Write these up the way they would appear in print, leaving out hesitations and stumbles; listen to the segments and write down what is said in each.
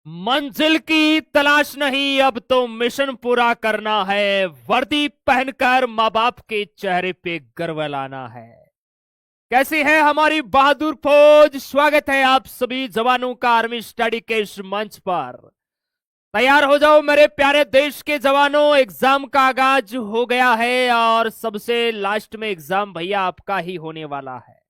मंजिल की तलाश नहीं, अब तो मिशन पूरा करना है। वर्दी पहनकर माँ बाप के चेहरे पे गर्व लाना है। कैसी है हमारी बहादुर फौज? स्वागत है आप सभी जवानों का आर्मी स्टडी के इस मंच पर। तैयार हो जाओ मेरे प्यारे देश के जवानों, एग्जाम का आगाज हो गया है और सबसे लास्ट में एग्जाम भैया आपका ही होने वाला है।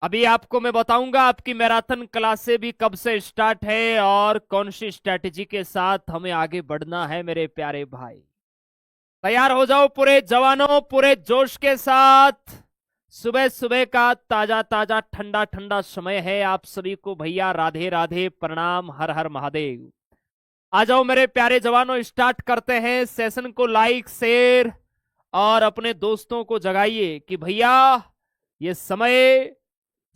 अभी आपको मैं बताऊंगा आपकी मैराथन क्लासें भी कब से स्टार्ट है और कौन सी स्ट्रेटेजी के साथ हमें आगे बढ़ना है मेरे प्यारे भाई। तैयार हो जाओ पूरे जवानों, पूरे जोश के साथ। सुबह सुबह का ताजा ताजा ठंडा ठंडा समय है। आप सभी को भैया राधे राधे, प्रणाम, हर हर महादेव। आ जाओ मेरे प्यारे जवानों, स्टार्ट करते हैं सेशन को। लाइक शेयर और अपने दोस्तों को जगाइए कि भैया ये समय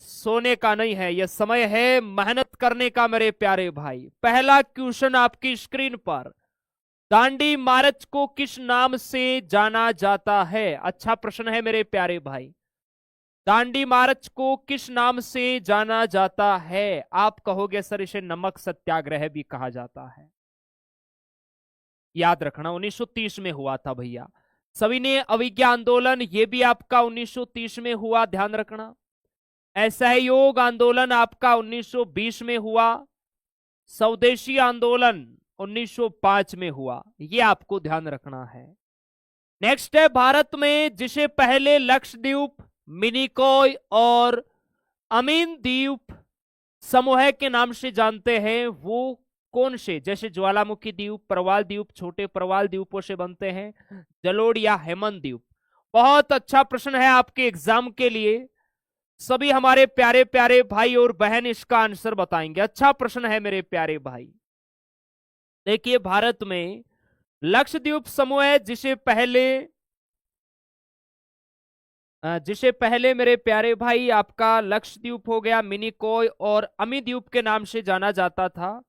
सोने का नहीं है, यह समय है मेहनत करने का मेरे प्यारे भाई। पहला क्वेश्चन आपकी स्क्रीन पर, दांडी मार्च को किस नाम से जाना जाता है? अच्छा प्रश्न है मेरे प्यारे भाई। दांडी मार्च को किस नाम से जाना जाता है? आप कहोगे सर इसे नमक सत्याग्रह भी कहा जाता है। याद रखना 1930 में हुआ था भैया। सविनय अवज्ञा आंदोलन ये भी आपका 1930 में हुआ, ध्यान रखना। असहयोग आंदोलन आपका 1920 में हुआ। स्वदेशी आंदोलन 1905 में हुआ, यह आपको ध्यान रखना है। नेक्स्ट है, भारत में जिसे पहले लक्षद्वीप, मिनिकॉय और अमीन द्वीप समूह के नाम से जानते हैं, वो कौन से? जैसे ज्वालामुखी द्वीप, प्रवाल द्वीप, छोटे प्रवाल द्वीपों से बनते हैं, जलोड़ या हेमंत द्वीप। बहुत अच्छा प्रश्न है आपके एग्जाम के लिए। सभी हमारे प्यारे प्यारे भाई और बहन इसका आंसर बताएंगे। अच्छा प्रश्न है मेरे प्यारे भाई। देखिए, भारत में लक्षद्वीप समूह है जिसे पहले मेरे प्यारे भाई आपका लक्षद्वीप हो गया, मिनिकॉय और अमी द्वीप के नाम से जाना जाता था।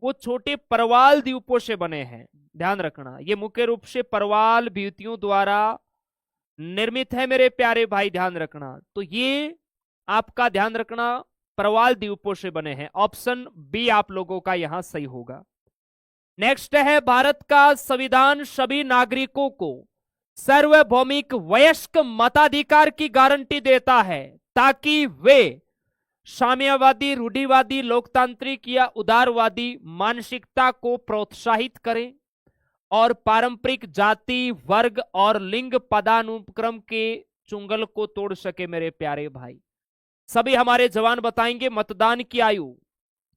वो छोटे परवाल द्वीपों से बने हैं, ध्यान रखना। ये मुख्य रूप से परवाल विभूतियों द्वारा निर्मित है मेरे प्यारे भाई, ध्यान रखना। तो ये आपका ध्यान रखना परवाल द्वीपों से बने हैं। ऑप्शन बी आप लोगों का यहां सही होगा। नेक्स्ट है, भारत का संविधान सभी नागरिकों को सार्वभौमिक वयस्क मताधिकार की गारंटी देता है ताकि वे साम्यवादी, रूढ़िवादी, लोकतांत्रिक या उदारवादी मानसिकता को प्रोत्साहित करें और पारंपरिक जाति, वर्ग और लिंग पदानुक्रम के चुंगल को तोड़ सके मेरे प्यारे भाई। सभी हमारे जवान बताएंगे मतदान की आयु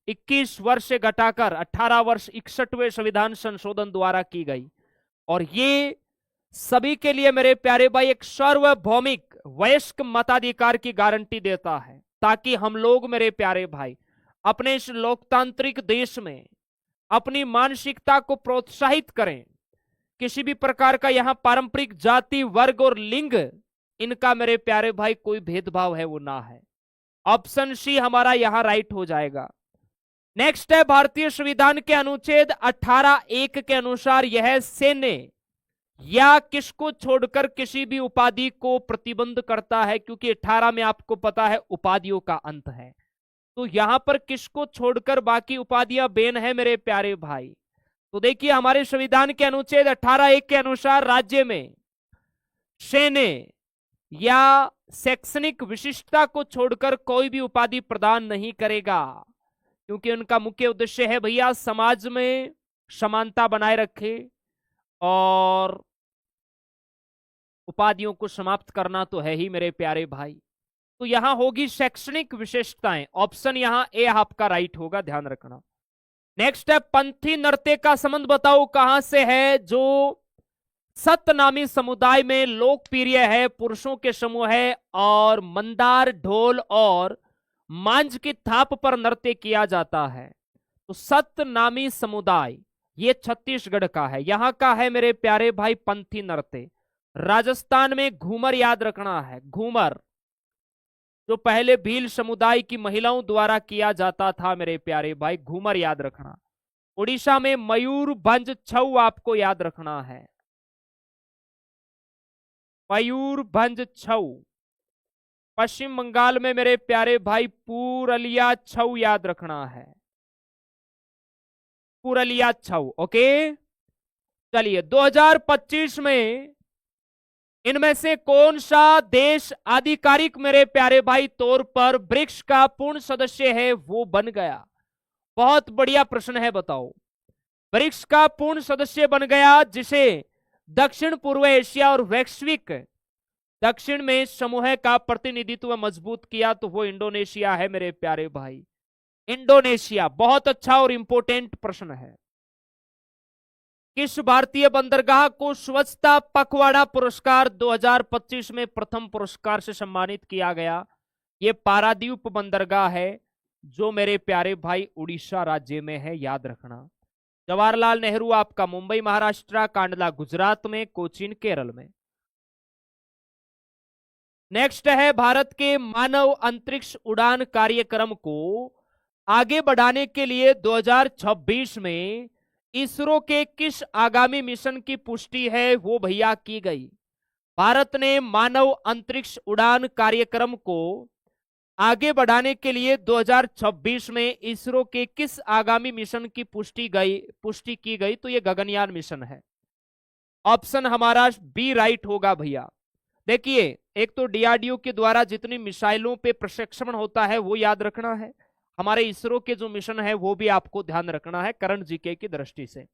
21 वर्ष से घटाकर 18 वर्ष 61वें संविधान संशोधन द्वारा की गई। और ये सभी के लिए मेरे प्यारे भाई एक सार्वभौमिक वयस्क मताधिकार की गारंटी देता है ताकि हम लोग मेरे प्यारे भाई अपने इस लोकतांत्रिक देश में अपनी मानसिकता को प्रोत्साहित करें। किसी भी प्रकार का यहां पारंपरिक जाति, वर्ग और लिंग इनका मेरे प्यारे भाई कोई भेदभाव है वो ना है। ऑप्शन सी हमारा यहां राइट हो जाएगा। नेक्स्ट है, भारतीय संविधान के अनुच्छेद 18(1) के अनुसार यह सैन्य या किसको छोड़कर किसी भी उपाधि को प्रतिबंध करता है, क्योंकि 18 में आपको पता है उपाधियों का अंत है। तो यहां पर किसको छोड़कर बाकी उपाधियां बेन है मेरे प्यारे भाई। तो देखिए, हमारे संविधान के अनुच्छेद 18(1) के अनुसार राज्य में सैन्य या शैक्षणिक विशिष्टता को छोड़कर कोई भी उपाधि प्रदान नहीं करेगा, क्योंकि उनका मुख्य उद्देश्य है भैया समाज में समानता बनाए रखे और उपाधियों को समाप्त करना तो है ही मेरे प्यारे भाई। तो यहां होगी शैक्षणिक विशेषताएं। ऑप्शन यहां ए आपका राइट होगा, ध्यान रखना। नेक्स्ट है, पंथी नृत्य का संबंध बताओ कहां से है? जो सतनामी समुदाय में लोकप्रिय है, पुरुषों के समूह है और मंदार, ढोल और मांझ की थाप पर नृत्य किया जाता है। तो सतनामी समुदाय ये छत्तीसगढ़ का है, यहां का है मेरे प्यारे भाई पंथी नृत्य। राजस्थान में घूमर याद रखना है, घूमर जो पहले भील समुदाय की महिलाओं द्वारा किया जाता था मेरे प्यारे भाई, घूमर याद रखना। उड़ीसा में मयूरभंज छऊ आपको याद रखना है, मयूरभंज छऊ। पश्चिम बंगाल में मेरे प्यारे भाई पुरलिया छऊ याद रखना है। पुरलिया छऊ। ओके, चलिए 2025 में इनमें से कौन सा देश आधिकारिक मेरे प्यारे भाई तौर पर ब्रिक्स का पूर्ण सदस्य है वो बन गया? बहुत बढ़िया प्रश्न है, बताओ। ब्रिक्स का पूर्ण सदस्य बन गया जिसे दक्षिण पूर्व एशिया और वैश्विक दक्षिण में समूह का प्रतिनिधित्व मजबूत किया, तो वो इंडोनेशिया है मेरे प्यारे भाई। इंडोनेशिया, बहुत अच्छा और इंपोर्टेंट प्रश्न है। किस भारतीय बंदरगाह को स्वच्छता पखवाड़ा पुरस्कार 2025 में प्रथम पुरस्कार से सम्मानित किया गया? ये पारादीप बंदरगाह है जो मेरे प्यारे भाई उड़ीसा राज्य में है, याद रखना। जवाहरलाल नेहरू आपका मुंबई महाराष्ट्र, कांडला गुजरात में, कोचीन केरल में। नेक्स्ट है, भारत के मानव अंतरिक्ष उड़ान कार्यक्रम को आगे बढ़ाने के लिए 2026 में इसरो के किस आगामी मिशन की पुष्टि है वो भैया की गई? भारत ने मानव अंतरिक्ष उड़ान कार्यक्रम को आगे बढ़ाने के लिए 2026 में इसरो के किस आगामी मिशन की पुष्टि की गई? तो ये गगनयान मिशन है। ऑप्शन हमारा बी राइट होगा भैया। देखिए, एक तो डीआरडीओ के द्वारा जितनी मिसाइलों पे प्रशिक्षण होता है वो याद रखना है, हमारे इसरो के जो मिशन है वो भी आपको ध्यान रखना है करंट जीके की दृष्टि से।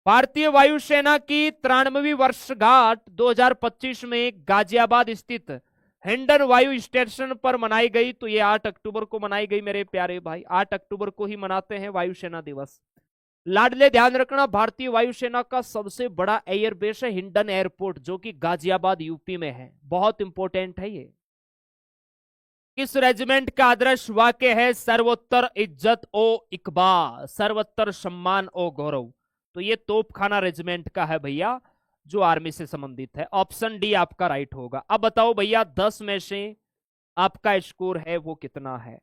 भारतीय वायुसेना की 93वीं वर्षगांठ 2025 में गाजियाबाद स्थित हिंडन वायु स्टेशन पर मनाई गई, तो ये 8 अक्टूबर को मनाई गई मेरे प्यारे भाई। 8 अक्टूबर को ही मनाते हैं वायुसेना दिवस। लाडले ध्यान रखना, भारतीय वायुसेना का सबसे बड़ा एयरबेस है हिंडन एयरपोर्ट, जो कि गाजियाबाद यूपी में है। बहुत इंपॉर्टेंट है ये। किस रेजिमेंट का आदर्श वाक्य है सर्वोत्तर इज्जत ओ इकबाल, सर्वोत्तर सम्मान ओ गौरव? तो ये तोपखाना रेजिमेंट का है भैया, जो आर्मी से संबंधित है। ऑप्शन डी आपका राइट होगा। अब बताओ भैया 10 में से आपका स्कोर है वो कितना है?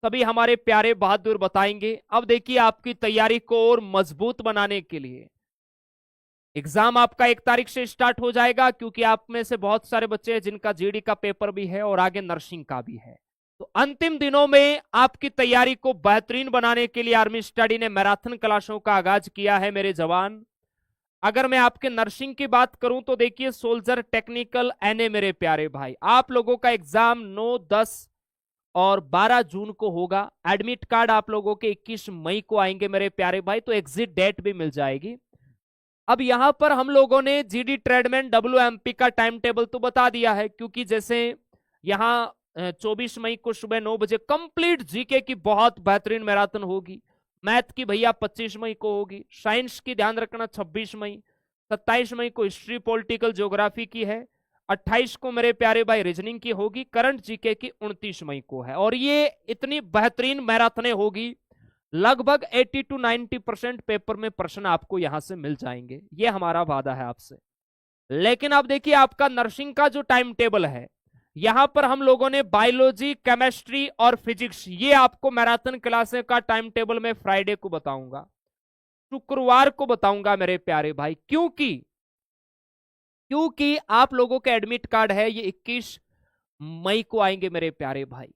सभी हमारे प्यारे बहादुर बताएंगे। अब देखिए, आपकी तैयारी को और मजबूत बनाने के लिए एग्जाम आपका 1 तारीख से स्टार्ट हो जाएगा, क्योंकि आप में से बहुत सारे बच्चे हैं जिनका जीडी का पेपर भी है और आगे नर्सिंग का भी है। तो अंतिम दिनों में आपकी तैयारी को बेहतरीन बनाने के लिए आर्मी स्टडी ने मैराथन क्लासों का आगाज किया है मेरे जवान। अगर मैं आपके नर्सिंग की बात करूं तो देखिए, सोल्जर टेक्निकल एनए मेरे प्यारे भाई, आप लोगों का एग्जाम 9, 10 और 12 जून को होगा। एडमिट कार्ड आप लोगों के 21 मई को आएंगे मेरे प्यारे भाई, तो एग्जिट डेट भी मिल जाएगी। अब यहां पर हम लोगों ने जीडी ट्रेडमैन डब्ल्यूएमपी का टाइम टेबल तो बता दिया है, क्योंकि जैसे यहां 24 मई को सुबह 9 बजे कंप्लीट जीके की बहुत बेहतरीन मैराथन होगी। मैथ की भैया 25 मई को होगी, साइंस की ध्यान रखना 26 मई, 27 मई को हिस्ट्री पॉलिटिकल ज्योग्राफी की है, 28 को मेरे प्यारे भाई रीजनिंग की होगी, करंट जीके की 29 मई को है। और ये इतनी बेहतरीन मैराथने होगी, लगभग 80 to 90% पेपर में प्रश्न आपको यहां से मिल जाएंगे, ये हमारा वादा है आपसे। लेकिन अब देखिए, आपका नर्सिंग का जो टाइम टेबल है, यहां पर हम लोगों ने बायोलॉजी, केमिस्ट्री और फिजिक्स, ये आपको मैराथन क्लासे का टाइम टेबल में फ्राइडे को बताऊंगा, शुक्रवार को बताऊंगा मेरे प्यारे भाई। क्योंकि आप लोगों के एडमिट कार्ड है ये 21 मई को आएंगे मेरे प्यारे भाई,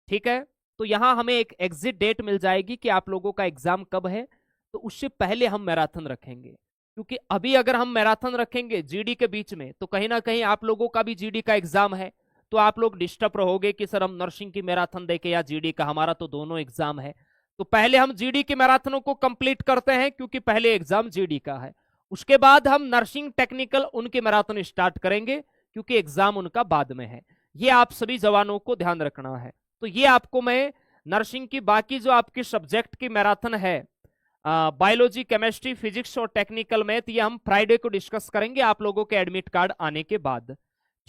ठीक है? तो यहां हमें एक एग्जिट डेट मिल जाएगी कि आप लोगों का एग्जाम कब है, तो उससे पहले हम मैराथन रखेंगे। क्योंकि अभी अगर हम मैराथन रखेंगे जीडी के बीच में, तो कहीं ना कहीं आप लोगों का भी जीडी का एग्जाम है, तो आप लोग डिस्टर्ब रहोगे कि सर हम नर्सिंग की मैराथन देके या जीडी का, हमारा तो दोनों एग्जाम है। तो पहले हम जीडी की मैराथनों को कंप्लीट करते हैं, क्योंकि पहले एग्जाम जीडी का है। उसके बाद हम नर्सिंग टेक्निकल उनकी मैराथन स्टार्ट करेंगे, क्योंकि एग्जाम उनका बाद में है। ये आप सभी जवानों को ध्यान रखना है। तो ये आपको मैं नर्सिंग की बाकी जो आपकी सब्जेक्ट की मैराथन है, बायोलॉजी, केमिस्ट्री, फिजिक्स और टेक्निकल मैथ, ये हम फ्राइडे को डिस्कस करेंगे आप लोगों के एडमिट कार्ड आने के बाद।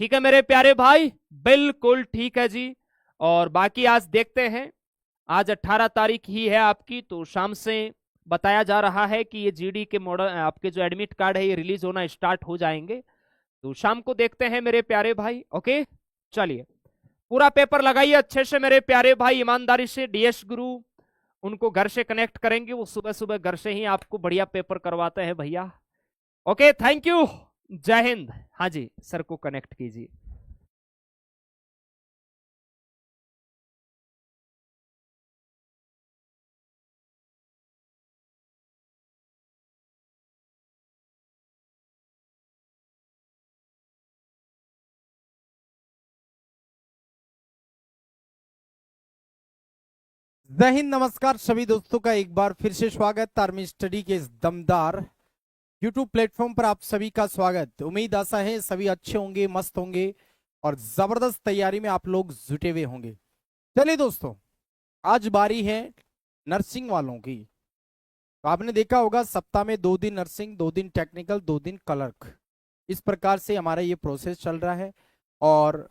ठीक है मेरे प्यारे भाई? बिल्कुल ठीक है जी। और बाकी आज देखते हैं, आज 18 तारीख ही है आपकी, तो शाम से बताया जा रहा है कि ये जीडी के मॉडल आपके जो एडमिट कार्ड है ये रिलीज होना स्टार्ट हो जाएंगे, तो शाम को देखते हैं मेरे प्यारे भाई। ओके, चलिए पूरा पेपर लगाइए अच्छे से मेरे प्यारे भाई, ईमानदारी से। डीएस गुरु उनको घर से कनेक्ट करेंगे, वो सुबह सुबह घर से ही आपको बढ़िया पेपर करवाते हैं भैया। ओके, थैंक यू, जय हिंद। हाँ जी, सर को कनेक्ट कीजिए। जय हिंद, नमस्कार सभी दोस्तों का एक बार फिर से स्वागत आर्मी स्टडी के इस दमदार यूट्यूब प्लेटफॉर्म पर आप सभी का स्वागत। उम्मीद आशा है सभी अच्छे होंगे, मस्त होंगे और जबरदस्त तैयारी में आप लोग जुटे हुए होंगे। चलिए दोस्तों, आज बारी है नर्सिंग वालों की। तो आपने देखा होगा सप्ताह में 2 दिन नर्सिंग, 2 दिन टेक्निकल, 2 दिन क्लर्क, इस प्रकार से हमारा ये प्रोसेस चल रहा है। और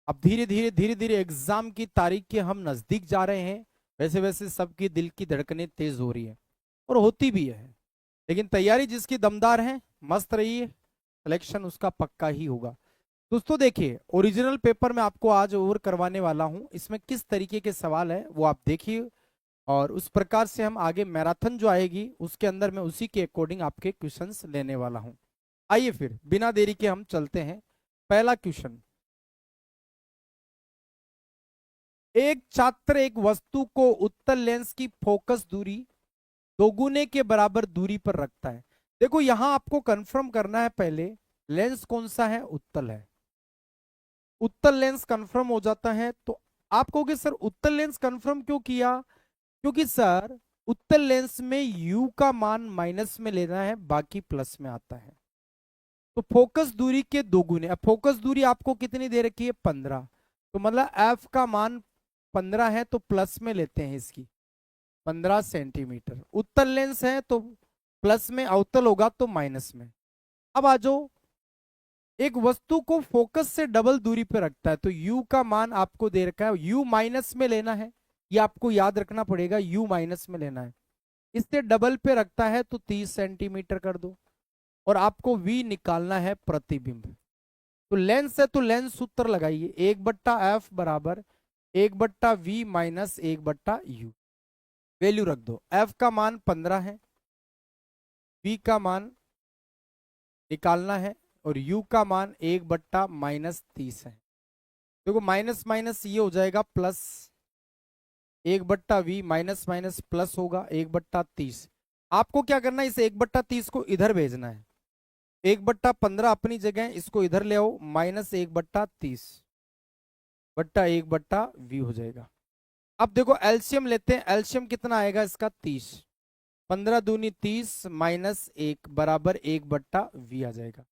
अब धीरे धीरे एग्जाम की तारीख के हम नजदीक जा रहे हैं। वैसे वैसे सबकी दिल की धड़कनें तेज हो रही है और होती भी है, लेकिन तैयारी जिसकी दमदार है, मस्त रही है, सिलेक्शन उसका पक्का ही होगा। दोस्तों देखिए, ओरिजिनल पेपर में आपको आज ओवर करवाने वाला हूं। इसमें किस तरीके के सवाल है वो आप देखिए, और उस प्रकार से हम आगे मैराथन जो आएगी उसके अंदर मैं उसी के अकॉर्डिंग आपके क्वेश्चंस लेने वाला हूं। आइए फिर बिना देरी के हम चलते हैं। पहला क्वेश्चन, एक छात्र एक वस्तु को उत्तल लेंस की फोकस दूरी दोगुने के बराबर दूरी पर रखता है। देखो यहां आपको कंफर्म करना है पहले, लेंस कौन सा है, उत्तल है। उत्तल लेंस कंफर्म हो जाता है तो आप कहोगे सर उत्तल लेंस कंफर्म क्यों किया? क्योंकि सर उत्तल लेंस में u का मान माइनस में लेना है, बाकी प्लस में आता है। तो फोकस दूरी के दोगुने, अब फोकस दूरी आपको कितनी दे रखी है, 15। तो मतलब f का मान 15 है तो प्लस में लेते हैं इसकी 15 सेंटीमीटर। उत्तल लेंस है तो प्लस में, अवतल होगा तो माइनस में। अब आ जाओ, एक वस्तु को फोकस से डबल दूरी पे रखता है तो u का मान आपको दे रखा है, u माइनस में लेना है। ये आपको याद रखना पड़ेगा, u माइनस में लेना है। इससे डबल पे रखता है तो 30 सेंटीमीटर कर दो, और आपको v निकालना है प्रतिबिंब। तो लेंस है तो लेंस सूत्र लगाइए, 1/f बराबर 1/v माइनस 1/u। वैल्यू रख दो, f का मान 15 है, v का मान निकालना है, और u का मान 1/-30 है। देखो माइनस माइनस ये हो जाएगा plus, 1/v minus minus plus होगा 1/30। आपको क्या करना है, इस 1/30 को इधर भेजना है। 1/15 अपनी जगह है, इसको इधर ले आओ, माइनस 1/30/1/v हो जाएगा। अब देखो एलसीएम लेते हैं, एलसीएम कितना आएगा इसका, 30। 15 दूनी 30 माइनस 1 बराबर 1/v आ जाएगा।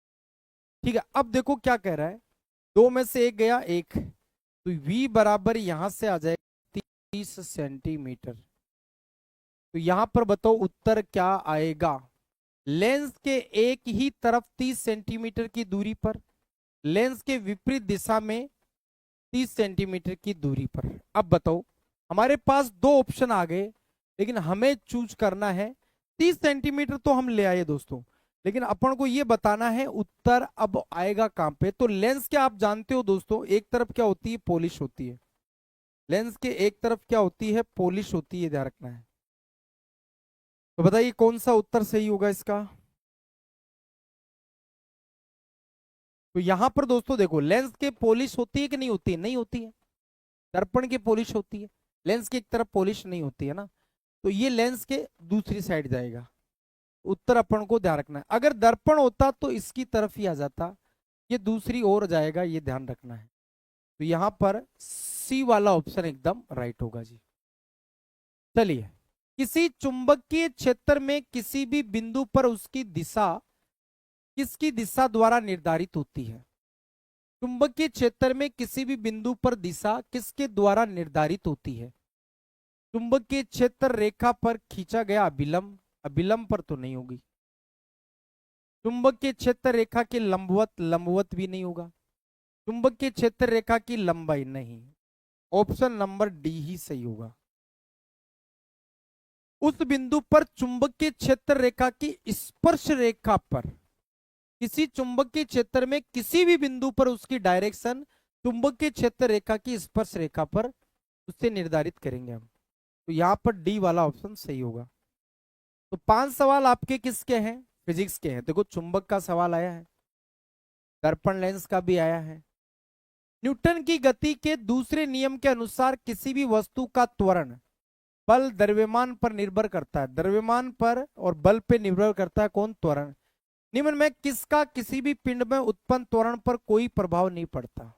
ठीक है, अब देखो क्या कह रहा है, 2 में से 1 गया 1, तो v बराबर यहां से आ जाएगा 30 सेंटीमीटर। तो यहां पर बताओ उत्तर क्या आएगा। लेंस के एक ही तरफ 30 सेंटीमीटर की दूरी पर, लेंस के विपरीत दिशा में 30 सेंटीमीटर की दूरी पर। अब बताओ, हमारे पास 2 ऑप्शन आ गए, लेकिन हमें चूज करना है। 30 सेंटीमीटर तो हम ले आए दोस्तों, लेकिन अपन को ये बताना है उत्तर अब आएगा कहां पे। तो लेंस क्या आप जानते हो दोस्तों, एक तरफ क्या होती है, पॉलिश होती है। लेंस के एक तरफ क्या होती है, पॉलिश होती है, ध्यान रखना है। तो बताइए कौन सा उत्तर सही होगा इसका। तो यहां पर दोस्तों देखो, लेंस के पॉलिश होती है कि नहीं होती है, नहीं होती है। दर्पण की पॉलिश होती है, लेंस की एक तरफ पॉलिश नहीं होती है ना। तो ये लेंस के दूसरी साइड जाएगा। उत्तर अपन को ध्यान रखना है, अगर दर्पण होता तो इसकी तरफ ही आ जाता, ये दूसरी ओर जाएगा, ये ध्यान रखना है। तो यहां पर सी वाला ऑप्शन एकदम राइट होगा जी। चलिए, किसी चुंबकीय क्षेत्र में किसी भी बिंदु पर उसकी दिशा किसकी दिशा द्वारा निर्धारित होती है। चुंबकीय क्षेत्र में किसी भी बिंदु पर दिशा किसके द्वारा निर्धारित होती है। चुंबकीय क्षेत्र रेखा पर खींचा गया अभिलंब, अभिलंब पर तो नहीं होगी। चुंबकीय क्षेत्र रेखा के लंबवत, लंबवत भी नहीं होगा। चुंबकीय क्षेत्र रेखा की लंबाई नहीं। ऑप्शन नंबर डी ही सही होगा। उस बिंदु पर चुंबकीय क्षेत्र रेखा की स्पर्श रेखा पर, किसी चुंबकीय क्षेत्र में किसी भी बिंदु पर उसकी डायरेक्शन चुंबकीय क्षेत्र रेखा की स्पर्श रेखा पर उससे निर्धारित करेंगे हम। तो यहां पर डी वाला ऑप्शन सही होगा। तो 5 सवाल आपके किसके हैं, फिजिक्स के हैं। देखो चुंबक का सवाल आया है, दर्पण लेंस का भी आया है। न्यूटन की गति के दूसरे नियम के अनुसार किसी भी वस्तु का त्वरण बल द्रव्यमान पर निर्भर करता है। द्रव्यमान पर और बल पे निर्भर करता है कौन, त्वरण। निम्न में किसका किसी भी पिंड में उत्पन्न त्वरण पर कोई प्रभाव नहीं पड़ता।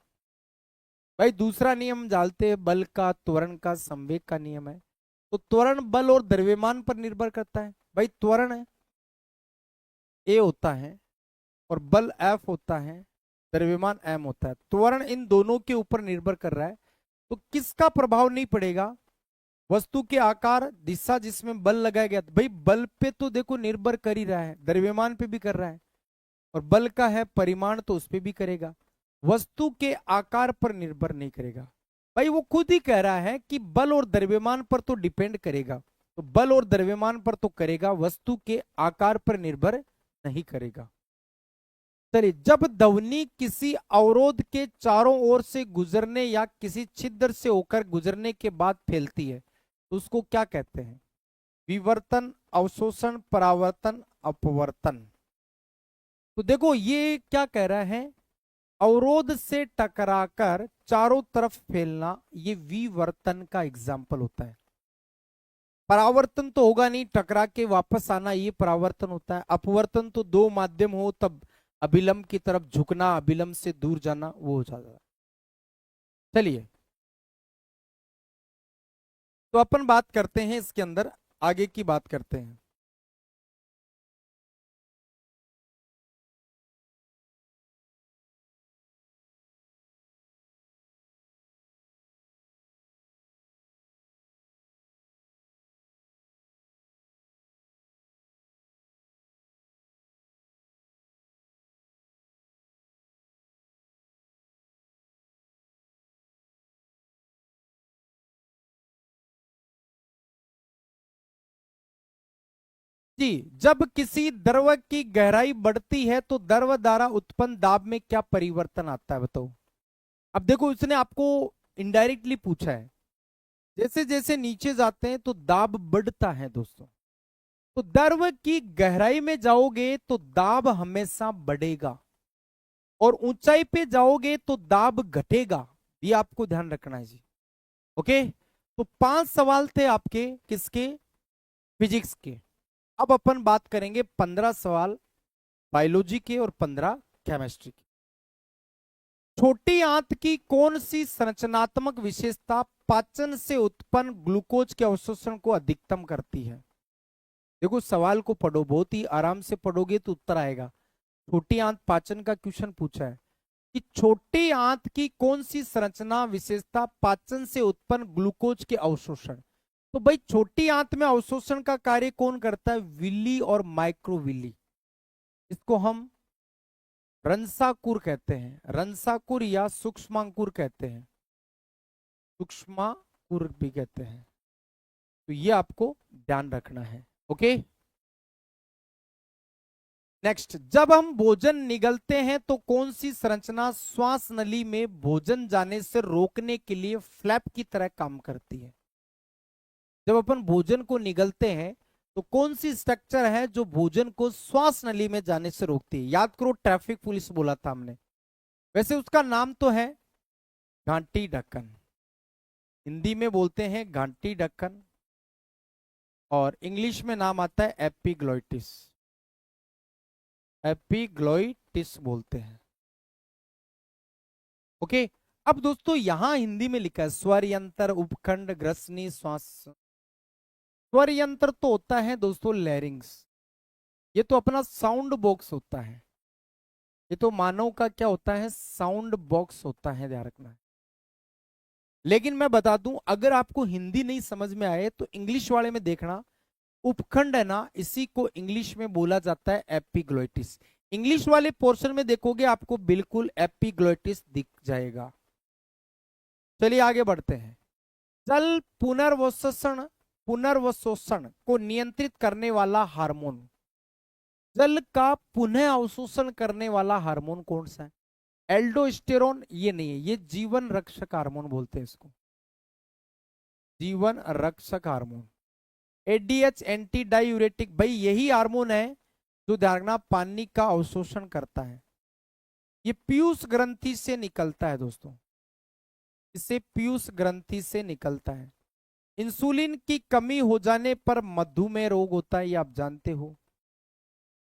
भाई दूसरा नियम जानते हैं, बल का, त्वरण का, संवेग का नियम है। तो त्वरण बल और द्रव्यमान पर निर्भर करता है। भाई त्वरण है ए होता है और बल एफ होता है, द्रव्यमान एम होता है। त्वरण इन दोनों के ऊपर निर्भर कर रहा है। तो किसका प्रभाव नहीं पड़ेगा? वस्तु के आकार, दिशा जिसमें बल लगाया गया। भाई बल पे तो देखो निर्भर कर ही रहा है, द्रव्यमान पे भी कर रहा है, और बल का है परिमाण तो उस पे भी करेगा, वस्तु के आकार पर निर्भर नहीं करेगा। भाई वो खुद ही कह रहा है कि बल और द्रव्यमान पर तो डिपेंड करेगा, तो बल और द्रव्यमान पर तो करेगा, वस्तु के आकार पर निर्भर नहीं करेगा। चलिए, जब ध्वनि किसी अवरोध के चारों ओर से गुजरने या किसी छिद्र से होकर गुजरने के बाद फैलती है तो उसको क्या कहते हैं? विवर्तन, अवशोषण, परावर्तन, अपवर्तन। तो देखो ये क्या कह रहा है, अवरोध से टकराकर चारों तरफ फैलना, ये विवर्तन का एग्जाम्पल होता है। परावर्तन तो होगा नहीं, टकरा के वापस आना, ये परावर्तन होता है। अपवर्तन तो दो माध्यम हो तब अभिलंब की तरफ झुकना, अभिलंब से दूर जाना, वो हो जाता है। चलिए, तो अपन बात करते हैं इसके अंदर, आगे की बात करते हैं। जी, जब किसी द्रव की गहराई बढ़ती है तो द्रव द्वारा उत्पन्न दाब में क्या परिवर्तन आता है, बताओ। अब देखो इसने आपको इनडायरेक्टली पूछा है, जैसे जैसे नीचे जाते हैं तो दाब बढ़ता है दोस्तों। तो द्रव की गहराई में जाओगे तो दाब हमेशा बढ़ेगा, और ऊंचाई पे जाओगे तो दाब घटेगा। ये आपको ध्यान रखना है जी। ओके, तो 5 सवाल थे आपके, किसके? फिजिक्स के। अब अपन बात करेंगे 15 सवाल बायोलॉजी के और 15 केमिस्ट्री के। छोटी आंत की कौन सी संरचनात्मक विशेषता पाचन से उत्पन्न ग्लूकोज के अवशोषण को अधिकतम करती है? देखो सवाल को पढ़ो, बहुत ही आराम से पढ़ोगे तो उत्तर आएगा। छोटी आंत पाचन का क्वेश्चन पूछा है कि छोटी आंत की कौन सी संरचना विशेषता पाचन से उत्पन्न ग्लूकोज के अवशोषण। तो भाई छोटी आंत में अवशोषण का कार्य कौन करता है? विली और माइक्रोविली। इसको हम रंसाकुर कहते हैं, रंसाकुर या सूक्ष्मांकुर कहते हैं, सूक्ष्माकुर भी कहते हैं। तो ये आपको ध्यान रखना है। ओके, नेक्स्ट, जब हम भोजन निगलते हैं तो कौन सी संरचना श्वास नली में भोजन जाने से रोकने के लिए फ्लैप की तरह काम करती है? जब अपन भोजन को निगलते हैं तो कौन सी स्ट्रक्चर है जो भोजन को श्वास नली में जाने से रोकती है? याद करो, ट्रैफिक पुलिस बोला था हमने। वैसे उसका नाम तो है घाटी ढक्कन, हिंदी में बोलते हैं घाटी ढक्कन, और इंग्लिश में नाम आता है एपिग्लोटिस, एपिग्लोटिस बोलते हैं। ओके, अब दोस्तों यहां हिंदी में लिखा है स्वर यंत्र, उपखंड, ग्रसनी, श्वास। स्वर यंत्र तो होता है दोस्तों लैरिंग्स, ये तो अपना साउंड बॉक्स होता है, ये तो मानव का क्या होता है? साउंड बॉक्स होता है, ध्यान रखना है। लेकिन मैं बता दूं, अगर आपको हिंदी नहीं समझ में आए तो इंग्लिश वाले में देखना, उपखंड है ना, इसी को इंग्लिश में बोला जाता है एपिग्लोटिस। इंग्लिश वाले पोर्शन में देखोगे आपको बिल्कुल एपिग्लोटिस दिख जाएगा। चलिए आगे बढ़ते हैं। जल पुनर्वशोषण को नियंत्रित करने वाला हार्मोन, जल का पुनः अवशोषण करने वाला हार्मोन कौन सा है? एल्डोस्टेरोन? ये नहीं है, ये जीवन रक्षक हार्मोन बोलते हैं इसको, जीवन रक्षक हार्मोन। एडीएच, एंटी डायूरेटिक, भाई यही हार्मोन है जो ध्यान पानी का अवशोषण करता है। ये पीयूष ग्रंथि से निकलता है दोस्तों, इसे पीयूष ग्रंथि से निकलता है। इंसुलिन की कमी हो जाने पर मधुमेह रोग होता है, ये आप जानते हो।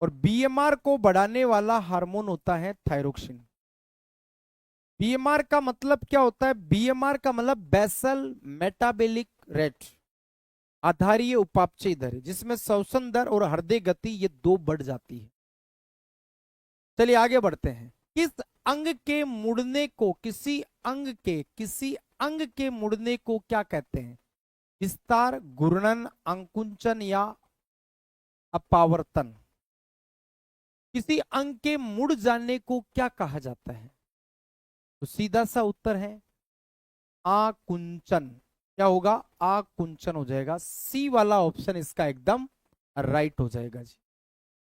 और बीएमआर को बढ़ाने वाला हार्मोन होता है थायरोक्सिन। बीएमआर का मतलब क्या होता है? बीएमआर का मतलब बेसल मेटाबॉलिक रेट, आधारीय उपापचय दर, जिसमें श्वसन दर और हृदय गति ये दो बढ़ जाती है। चलिए आगे बढ़ते हैं। किस अंग के मुड़ने को, किसी अंग के मुड़ने को क्या कहते हैं? विस्तार, घूर्णन, अंकुंचन या अपावर्तन? किसी अंग के मुड़ जाने को क्या कहा जाता है? तो सीधा सा उत्तर है आकुंचन। क्या होगा? आकुंचन हो जाएगा। सी वाला ऑप्शन इसका एकदम राइट हो जाएगा जी।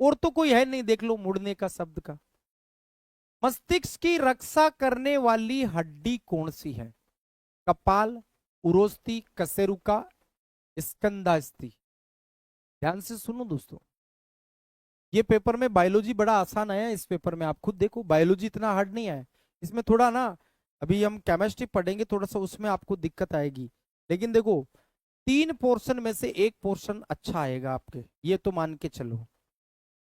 और तो कोई है नहीं, देख लो मुड़ने का शब्द का। मस्तिष्क की रक्षा करने वाली हड्डी कौन सी है? कपाल, उरोस्थि, कशेरुका, स्कंधास्थि? ध्यान से सुनो दोस्तों, ये पेपर में बायोलॉजी बड़ा आसान आया है। इस पेपर में आप खुद देखो, बायोलॉजी इतना हार्ड नहीं आया। इसमें थोड़ा ना, अभी हम केमिस्ट्री पढ़ेंगे थोड़ा सा, उसमें आपको दिक्कत आएगी। लेकिन देखो, 3 पोर्शन में से 1 पोर्शन अच्छा आएगा आपके, ये तो मान के चलो।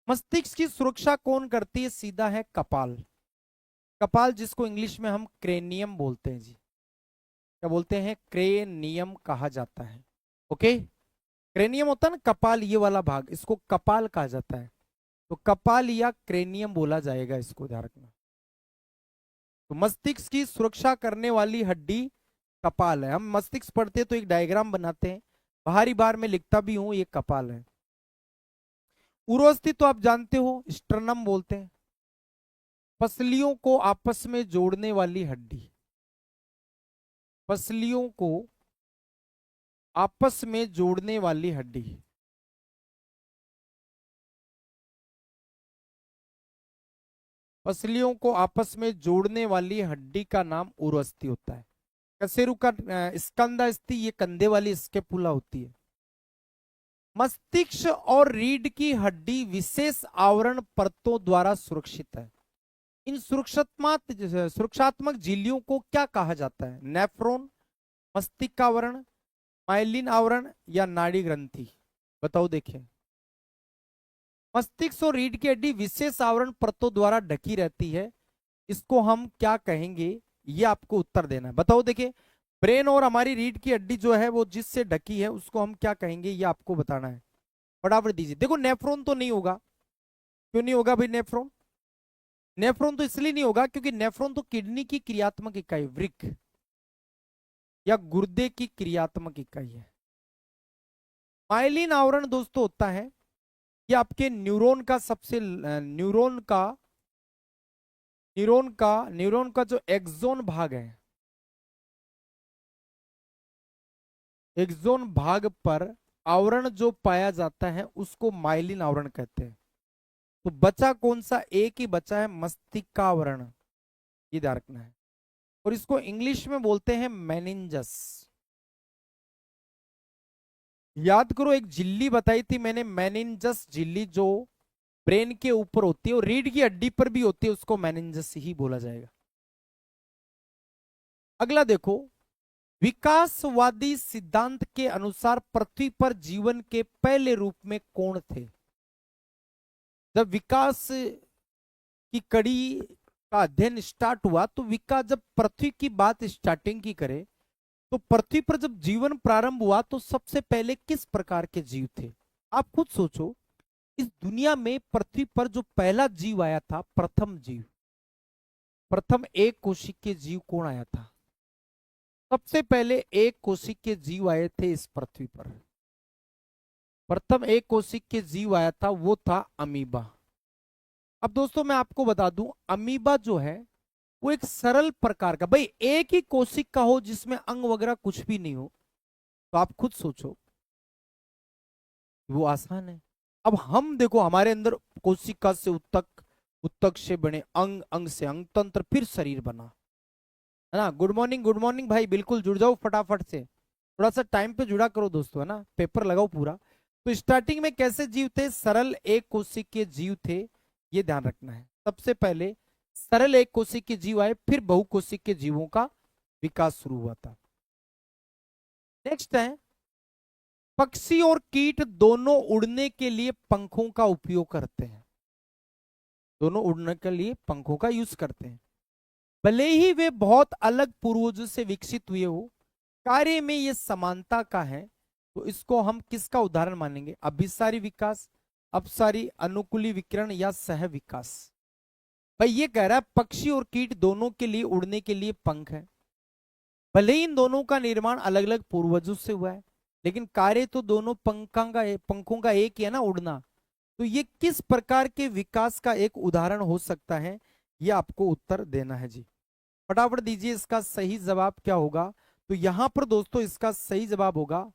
मस्तिष्क की सुरक्षा कौन करती है? सीधा है कपाल। कपाल, जिसको इंग्लिश में हम क्रेनियम बोलते हैं जी। क्या बोलते हैं? क्रेनियम कहा जाता है। ओके, क्रेनियम होता है ना कपाल, ये वाला भाग, इसको कपाल कहा जाता है। तो कपाल या क्रेनियम बोला जाएगा, इसको ध्यान रखना। तो मस्तिष्क की सुरक्षा करने वाली हड्डी कपाल है। हम मस्तिष्क पढ़ते तो एक डायग्राम बनाते हैं, बाहरी बार में लिखता भी हूं, ये कपाल है। उरोस्थि तो आप जानते हो, स्टर्नम बोलते हैं। पसलियों को आपस में जोड़ने वाली हड्डी, पसलियों को आपस में जोड़ने वाली हड्डी, पसलियों को आपस में जोड़ने वाली हड्डी का नाम उरोस्थि होता है। कशेरुका, स्कंधास्थि, ये कंधे वाली स्केपुला होती है। मस्तिष्क और रीढ़ की हड्डी विशेष आवरण परतों द्वारा सुरक्षित है। इन सुरक्षात्मक झिल्लियों को क्या कहा जाता है? नेफ्रॉन, मस्तिष्क आवरण, माइलिन आवरण या नाड़ी ग्रंथि? बताओ देखिए। मस्तिष्क और रीढ़ की हड्डी विशेष आवरण परतों द्वारा ढकी रहती है, इसको हम क्या कहेंगे? ये आपको उत्तर देना है। बताओ देखिए, ब्रेन और हमारी रीढ़ की हड्डी जो है वो जिससे ढकी है उसको हम क्या कहेंगे, ये आपको बताना है। फटाफट दीजिए। देखो, नेफ्रॉन तो नहीं होगा। क्यों नहीं होगा भाई नेफ्रॉन? नेफ्रॉन तो इसलिए नहीं होगा क्योंकि नेफ्रॉन तो किडनी की क्रियात्मक इकाई, वृक्क या गुर्दे की क्रियात्मक इकाई है। माइलिन आवरण दोस्तों होता है, ये आपके न्यूरॉन का सबसे न्यूरॉन का जो एक्सोन भाग है, एक्सोन भाग पर आवरण जो पाया जाता है उसको माइलिन आवरण कहते हैं। तो बचा कौन सा? एक ही बचा है, मस्तिष्कावरण, ये ध्यान रखना है। और इसको इंग्लिश में बोलते हैं मेनिंजस। याद करो, एक झिल्ली बताई थी मैंने, मेनिंजस झिल्ली, जो ब्रेन के ऊपर होती है और रीढ़ की हड्डी पर भी होती है, उसको मेनिंजस ही बोला जाएगा। अगला देखो, विकासवादी सिद्धांत के अनुसार पृथ्वी पर जीवन के पहले रूप में कौन थे? जब विकास की कड़ी का अध्ययन स्टार्ट हुआ, तो विकास, जब पृथ्वी की बात स्टार्टिंग की करे, तो पृथ्वी पर जब जीवन प्रारंभ हुआ तो सबसे पहले किस प्रकार के जीव थे? आप खुद सोचो, इस दुनिया में पृथ्वी पर जो पहला जीव आया था, प्रथम जीव, प्रथम एक कोशिकीय जीव कौन आया था? सबसे पहले एक कोशिकीय जीव आए थे इस पृथ्वी पर। प्रथम एक कोशिकीय जीव आया था, वो था अमीबा। अब दोस्तों मैं आपको बता दूं, अमीबा जो है वो एक सरल प्रकार का, भाई एक ही कोशिका हो जिसमें अंग वगैरह कुछ भी नहीं हो, तो आप खुद सोचो वो आसान है। अब हम देखो, हमारे अंदर कोशिका से उत्तक, उत्तक से बने अंग, अंग से अंग तंत्र, फिर शरीर बना, है ना। गुड मॉर्निंग भाई, बिल्कुल जुड़ जाओ फटाफट से, थोड़ा सा टाइम पे जुड़ा करो दोस्तों, है ना, पेपर लगाओ पूरा। तो स्टार्टिंग में कैसे जीव थे? सरल एक कोशिकीय जीव थे, ये ध्यान रखना है। सबसे पहले सरल एक कोशिकीय जीव आए, फिर बहुकोशिकीय जीवों का विकास शुरू हुआ था। नेक्स्ट है, पक्षी और कीट दोनों उड़ने के लिए पंखों का उपयोग करते हैं, दोनों उड़ने के लिए पंखों का यूज करते हैं। भले ही वे बहुत अलग पूर्वजों से विकसित हुए हो, कार्य में ये समानता का है। तो इसको हम किसका उदाहरण मानेंगे? अभिसारी विकास, अपसारी अनुकूली विकिरण या सह विकास। भाई ये कह रहा है पक्षी और कीट दोनों के लिए उड़ने के लिए पंख है। भले ही इन दोनों का निर्माण अलग अलग पूर्वजों से हुआ है, लेकिन कार्य तो दोनों पंखों का एक ही है ना, उड़ना। तो ये किस प्रकार के विकास का एक उदाहरण हो सकता है, ये आपको उत्तर देना है जी। फटाफट दीजिए, इसका सही जवाब क्या होगा? तो यहां पर दोस्तों इसका सही जवाब होगा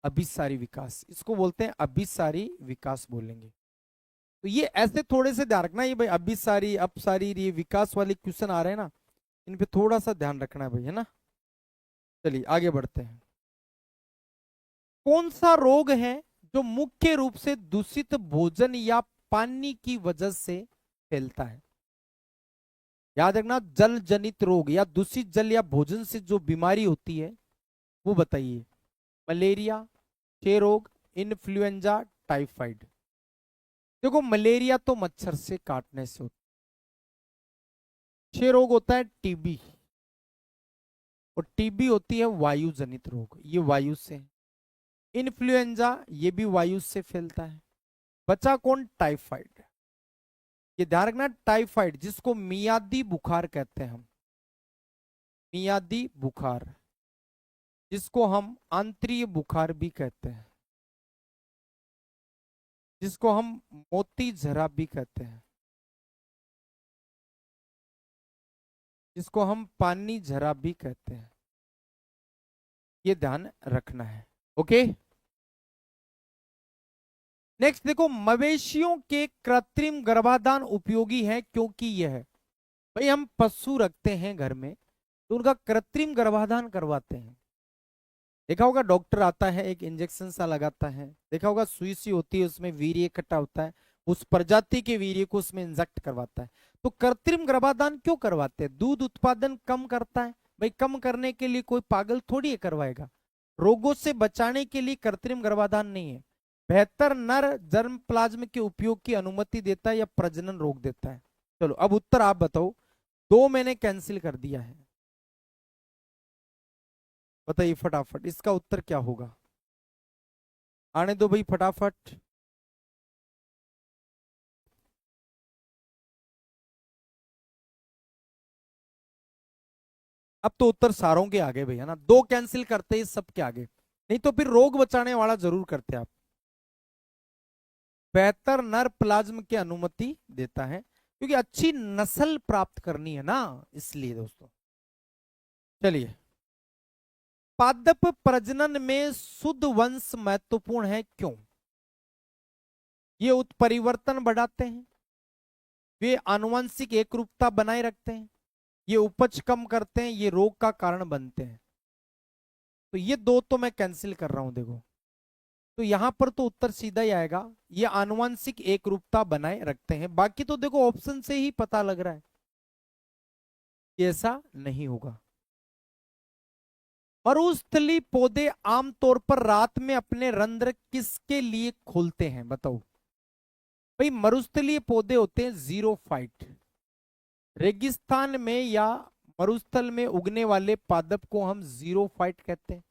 अभिसारी विकास। इसको बोलते हैं अभिसारी विकास बोलेंगे। तो ये ऐसे थोड़े से ध्यान रखना, ये भाई अभिसारी अपसारी ये विकास वाले क्वेश्चन आ रहे हैं ना, इन पे थोड़ा सा ध्यान रखना है भाई, है ना। चलिए आगे बढ़ते हैं। कौन सा रोग है जो मुख्य रूप से दूषित भोजन या पानी की वजह से फैलता है? याद रखना, जल जनित रोग या दूषित जल या भोजन से जो बीमारी होती है वो बताइए। मलेरिया, क्षय रोग, इन्फ्लुएंजा, टाइफाइड। देखो मलेरिया तो मच्छर से काटने से होता है। क्षय रोग होता है टीबी, और टीबी होती है वायु जनित रोग, ये वायु से है। इन्फ्लुएंजा ये भी वायु से फैलता है। बचा कौन? टाइफाइड। ये ध्यान रखना, टाइफाइड जिसको मियादी बुखार कहते हैं हम, मियादी बुखार, जिसको हम आंतरिक बुखार भी कहते हैं, जिसको हम मोती झरा भी कहते हैं, जिसको हम पानी झरा भी कहते हैं। ये ध्यान रखना है। ओके, नेक्स्ट देखो, मवेशियों के कृत्रिम गर्भाधान उपयोगी है क्योंकि यह, भाई हम पशु रखते हैं घर में तो उनका कृत्रिम गर्भाधान करवाते हैं। देखा होगा डॉक्टर आता है एक इंजेक्शन सा लगाता है, देखा होगा सुई सी होती है उसमें वीर्य इकट्ठा होता है, उस प्रजाति के वीर्य को उसमें इंजेक्ट करवाता है। तो कृत्रिम गर्भाधान क्यों करवाते हैं? दूध उत्पादन कम करता है। भाई कम करने के लिए कोई पागल थोड़ी है करवाएगा, रोगों से बचाने के लिए कृत्रिम गर्भाधान नहीं है। बेहतर नर जर्म प्लाज्म के उपयोग की अनुमति देता है या प्रजनन रोक देता है? चलो अब उत्तर आप बताओ, दो मैंने कैंसिल कर दिया है, बताइए फटाफट इसका उत्तर क्या होगा? आने दो भाई फटाफट। अब तो उत्तर सारों के आगे भैया ना, दो कैंसिल करते हैं सबके आगे, नहीं तो फिर रोग बचाने वाला जरूर करते आप। बेहतर नर प्लाज्म की अनुमति देता है क्योंकि अच्छी नस्ल प्राप्त करनी है ना, इसलिए दोस्तों। चलिए, पादप प्रजनन में शुद्ध वंश महत्वपूर्ण है क्यों? ये उत्परिवर्तन बढ़ाते हैं, वे आनुवंशिक एकरूपता बनाए रखते हैं, ये उपज कम करते हैं, ये रोग का कारण बनते हैं। तो ये दो तो मैं कैंसिल कर रहा हूं देखो, तो यहां पर तो उत्तर सीधा ही आएगा, ये आनुवंशिक एकरूपता बनाए रखते हैं। बाकी तो देखो ऑप्शन से ही पता लग रहा है कि ऐसा नहीं होगा। मरुस्थलीय पौधे आमतौर पर रात में अपने रंध्र किसके लिए खोलते हैं? बताओ भाई, मरुस्थलीय पौधे होते हैं जीरोफाइट, रेगिस्तान में या मरुस्थल में उगने वाले पादप को हम जीरोफाइट कहते हैं।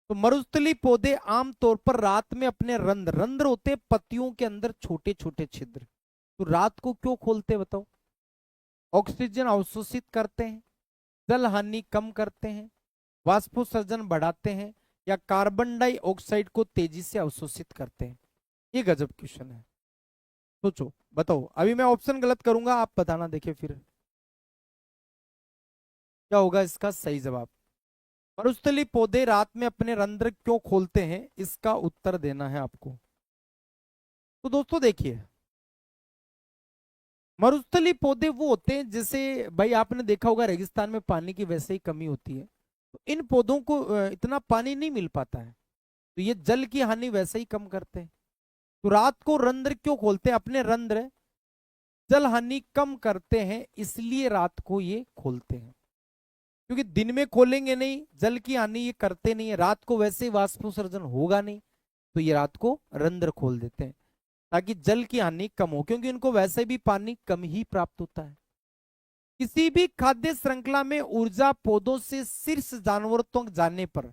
तो मरुस्थलीय पौधे आमतौर पर रात में अपने रंध्र, रंध्र होते हैं पत्तियों के अंदर छोटे छोटे छिद्र, तो रात को क्यों खोलते बताओ? ऑक्सीजन अवशोषित करते हैं, जल हानि कम करते हैं, वाष्पोत्सर्जन बढ़ाते हैं, या कार्बन डाइऑक्साइड को तेजी से अवशोषित करते हैं? ये गजब क्वेश्चन है, सोचो बताओ। अभी मैं ऑप्शन गलत करूंगा, आप बताना, देखिए फिर क्या होगा इसका सही जवाब। मरुस्थलीय पौधे रात में अपने रंध्र क्यों खोलते हैं, इसका उत्तर देना है आपको। तो दोस्तों देखिए, मरुस्थलीय पौधे वो होते हैं, जैसे भाई आपने देखा होगा रेगिस्तान में पानी की वैसे ही कमी होती है, तो इन पौधों को इतना पानी नहीं मिल पाता है, तो ये जल की हानि वैसे ही कम करते हैं। तो रात को रंध्र क्यों खोलते हैं? अपने रंध्र जल हानि कम करते हैं, इसलिए रात को ये खोलते हैं। क्योंकि दिन में खोलेंगे नहीं, जल की हानि ये करते नहीं है, रात को वैसे वाष्पोत्सर्जन होगा नहीं, तो ये रात को रंध्र खोल देते हैं ताकि जल की हानि कम हो, क्योंकि इनको वैसे भी पानी कम ही प्राप्त होता है। किसी भी खाद्य श्रृंखला में ऊर्जा पौधों से शीर्ष जानवरों तक जाने पर,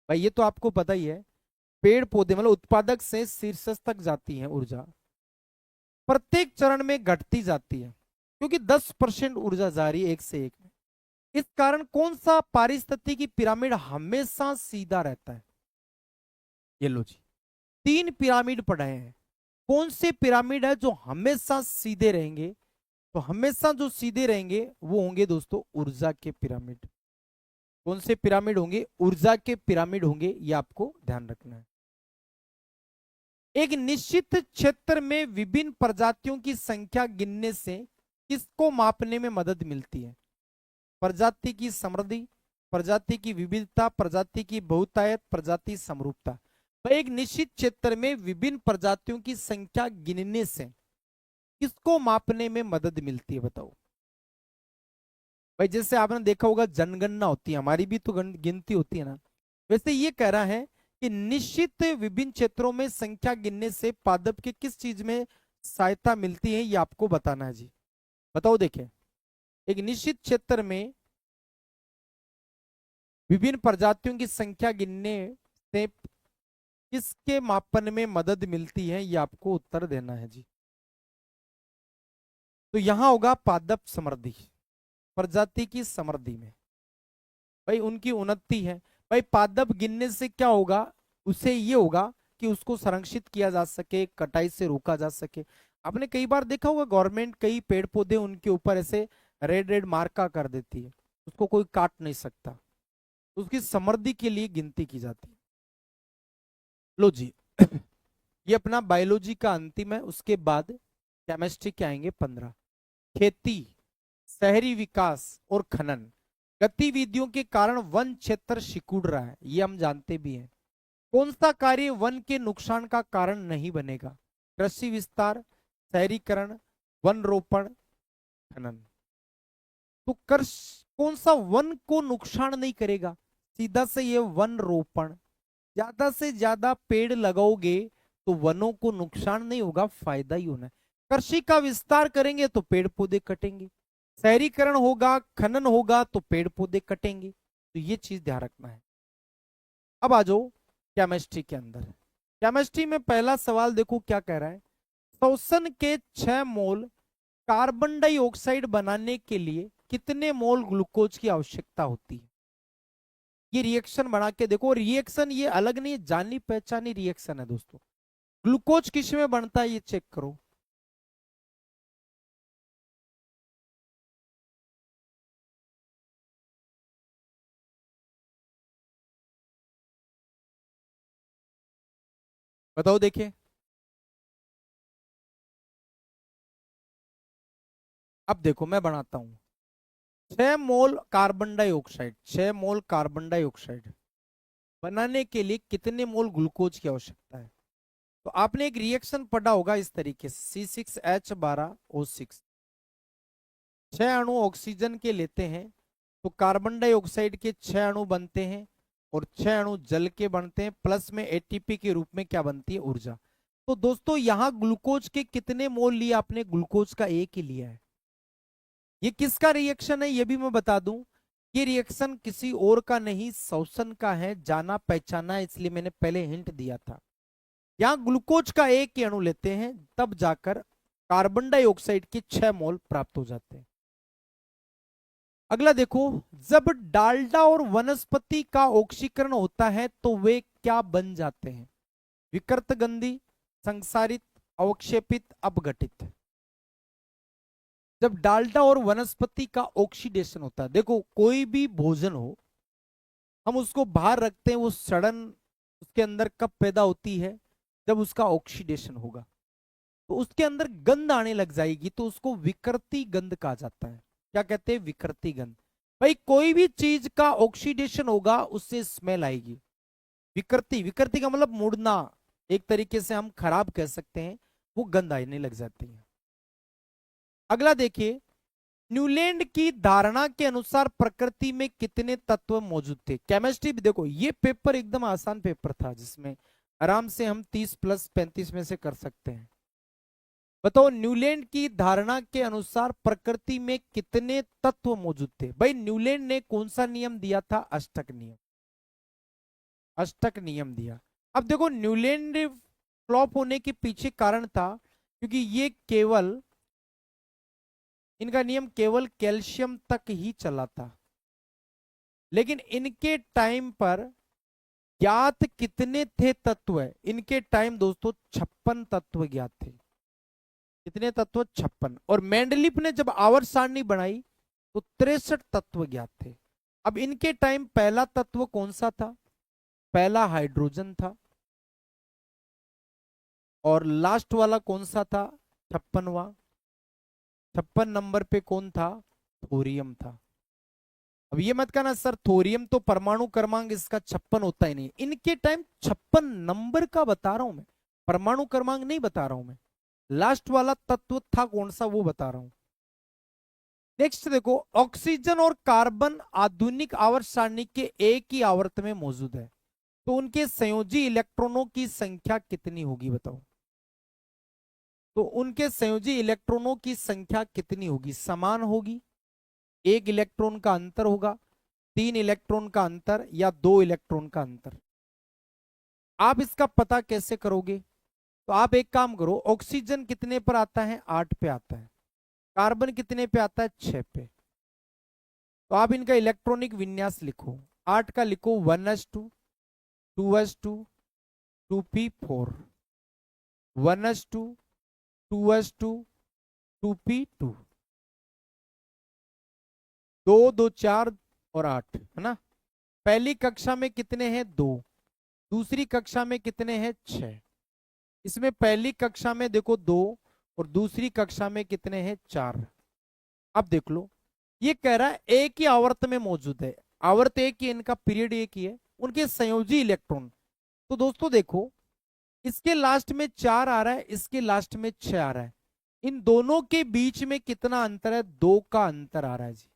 भाई ये तो आपको पता ही है, पेड़ पौधे मतलब उत्पादक से शीर्ष तक जाती है ऊर्जा, प्रत्येक चरण में घटती जाती है, क्योंकि 10% ऊर्जा जा रही है एक से एक में। इस कारण कौन सा पारिस्थितिकी पिरामिड हमेशा सीधा रहता है? ये लो जी, 3 पिरामिड पढ़े हैं। कौन से पिरामिड है जो हमेशा सीधे रहेंगे? तो हमेशा जो सीधे रहेंगे वो होंगे दोस्तों ऊर्जा के पिरामिड। कौन से पिरामिड होंगे? ऊर्जा के पिरामिड होंगे, ये आपको ध्यान रखना है। एक निश्चित क्षेत्र में विभिन्न प्रजातियों की संख्या गिनने से किसको मापने में मदद मिलती है? प्रजाति की समृद्धि, प्रजाति की विविधता, प्रजाति की बहुतायत, प्रजाति समरूपता। भाई एक निश्चित क्षेत्र में विभिन्न प्रजातियों की संख्या गिनने से किसको मापने में मदद मिलती है बताओ? भाई जैसे आपने देखा होगा जनगणना होती है, हमारी भी तो गिनती होती है ना, वैसे ये कह रहा है कि निश्चित विभिन्न क्षेत्रों में संख्या गिनने से पादप के किस चीज में सहायता मिलती है, ये आपको बताना है जी। बताओ देखें, एक निश्चित क्षेत्र में विभिन्न प्रजातियों की संख्या गिनने से किसके मापन में मदद मिलती है, ये आपको उत्तर देना है जी। तो यहां होगा पादप समृद्धि, प्रजाति की समृद्धि में भाई उनकी उन्नति है। भाई पादप गिनने से क्या होगा? उससे ये होगा कि उसको संरक्षित किया जा सके, कटाई से रोका जा सके। आपने कई बार देखा होगा गवर्नमेंट कई पेड़ पौधे उनके ऊपर ऐसे रेड रेड मार्का कर देती है, उसको कोई काट नहीं सकता, उसकी समृद्धि के लिए गिनती की जाती है। लो जी ये अपना बायोलॉजी का अंतिम है, उसके बाद केमिस्ट्री के आएंगे 15। खेती, शहरी विकास और खनन गतिविधियों के कारण वन क्षेत्र सिकुड़ रहा है, ये हम जानते भी हैं। कौन सा कार्य वन के नुकसान का कारण नहीं बनेगा? कृषि विस्तार, शहरीकरण, वन रोपण, खनन। तो कौन सा वन को नुकसान नहीं करेगा? सीधा से ये वन रोपण, ज्यादा से ज्यादा पेड़ लगाओगे तो वनों को नुकसान नहीं होगा, फायदा ही होना है। कृषि का विस्तार करेंगे तो पेड़ पौधे कटेंगे, शहरीकरण होगा, खनन होगा तो पेड़ पौधे कटेंगे। तो ये चीज ध्यान रखना है। अब आ जाओ केमिस्ट्री के अंदर। केमिस्ट्री में पहला सवाल देखो क्या कह रहा है। श्वसन के 6 मोल कार्बन डाइऑक्साइड बनाने के लिए कितने मोल ग्लूकोज की आवश्यकता होती है? ये रिएक्शन बना के देखो, रिएक्शन ये अलग नहीं, जानी पहचानी रिएक्शन है दोस्तों। ग्लूकोज किस में बनता है ये चेक करो। बताओ देखिए। अब देखो मैं बनाता हूं, 6 mole carbon dioxide, 6 mole carbon dioxide बनाने के लिए कितने मोल ग्लूकोज की आवश्यकता है? तो आपने एक रिएक्शन पढ़ा होगा इस तरीके से, C6H12O6, 6 अणु ऑक्सीजन के लेते हैं तो कार्बन डाइऑक्साइड के 6 अणु बनते हैं और 6 अणु जल के बनते हैं, प्लस में एटीपी के रूप में क्या बनती है? ऊर्जा। तो दोस्तों यहां ग्लूकोज के कितने मोल लिए आपने? ग्लूकोज का एक ही लिया है। ये किसका रिएक्शन है ये भी मैं बता दूं, ये रिएक्शन किसी और का नहीं श्वसन का है, जाना पहचाना है, इसलिए मैंने पहले हिंट दिया था। यहां ग्लूकोज का एक ही अणु लेते हैं तब जाकर कार्बन डाइऑक्साइड के 6 मोल प्राप्त हो जाते हैं। अगला देखो, जब डालडा और वनस्पति का ऑक्सीकरण होता है तो वे क्या बन जाते हैं? विकृत गंधी, संसारित, अवक्षेपित, अपघटित। जब डालडा और वनस्पति का ऑक्सीडेशन होता है, देखो कोई भी भोजन हो हम उसको बाहर रखते हैं, वो सड़न उसके अंदर कब पैदा होती है? जब उसका ऑक्सीडेशन होगा तो उसके अंदर गंध आने लग जाएगी, तो उसको विकृति गंध कहा जाता है। क्या कहते हैं? विकृति गंध। भाई कोई भी चीज का ऑक्सीडेशन होगा उससे स्मेल आएगी। विकृति, विकृति का मतलब मुड़ना, एक तरीके से हम खराब कह सकते हैं, वो गंध आने लग जाती है। अगला देखिए, न्यूलैंड की धारणा के अनुसार प्रकृति में कितने तत्व मौजूद थे? केमिस्ट्री भी देखो, ये पेपर एकदम आसान पेपर था जिसमें आराम से हम 30 + 35 में से कर सकते हैं। बताओ न्यूलैंड की धारणा के अनुसार प्रकृति में कितने तत्व मौजूद थे? भाई न्यूलैंड ने कौन सा नियम दिया था? अष्टक नियम, अष्टक नियम दिया। अब देखो न्यूलैंड फ्लॉप होने के पीछे कारण था क्योंकि ये केवल, इनका नियम केवल कैल्शियम तक ही चला था, लेकिन इनके टाइम पर ज्ञात कितने थे तत्व? इनके टाइम दोस्तों 56 तत्व ज्ञात थे। कितने तत्व? 56। और मेंडलीफ ने जब आवर्त सारणी बनाई तो 63 तत्व ज्ञात थे। अब इनके टाइम पहला तत्व कौन सा था? पहला हाइड्रोजन था। और लास्ट वाला कौन सा था? 56वां। 56 नंबर पे कौन था? थोरियम था। अब ये मत कहना सर थोरियम तो परमाणु क्रमांक इसका 56 होता ही नहीं। इनके टाइम 56 नंबर का बता रहा हूं मैं, परमाणु क्रमांक नहीं बता रहा हूं मैं। लास्ट वाला तत्व था कौन सा वो बता रहा हूं। नेक्स्ट देखो, ऑक्सीजन और कार्बन आधुनिक आवर्त सारणी के एक ही आवर्त में मौजूद है, तो उनके संयोजी इलेक्ट्रॉनों की संख्या कितनी होगी बताओ? तो उनके संयोजी इलेक्ट्रॉनों की संख्या कितनी होगी? समान होगी, एक इलेक्ट्रॉन का अंतर होगा, 3 इलेक्ट्रॉन का अंतर, या 2 इलेक्ट्रॉन का अंतर? आप इसका पता कैसे करोगे? तो आप एक काम करो, ऑक्सीजन कितने पर आता है? 8 पे आता है। कार्बन कितने पे आता है? 6 पे। तो आप इनका इलेक्ट्रॉनिक विन्यास लिखो। 8 का लिखो 1s2 2s2 2p4, 1s2 2s2 2p2, 2 2 4 और 8 है ना। पहली कक्षा में कितने हैं? 2। दूसरी कक्षा में कितने हैं? 6। इसमें पहली कक्षा में देखो 2 और दूसरी कक्षा में कितने हैं? 4। अब देख लो, ये कह रहा है एक ही आवर्त में मौजूद है, आवर्त एक ही, इनका पीरियड एक ही है, उनके संयोजी इलेक्ट्रॉन। तो दोस्तों देखो, इसके लास्ट में 4 आ रहा है, इसके लास्ट में 6 आ रहा है, इन दोनों के बीच में कितना अंतर है? 2 का अंतर आ रहा है जी।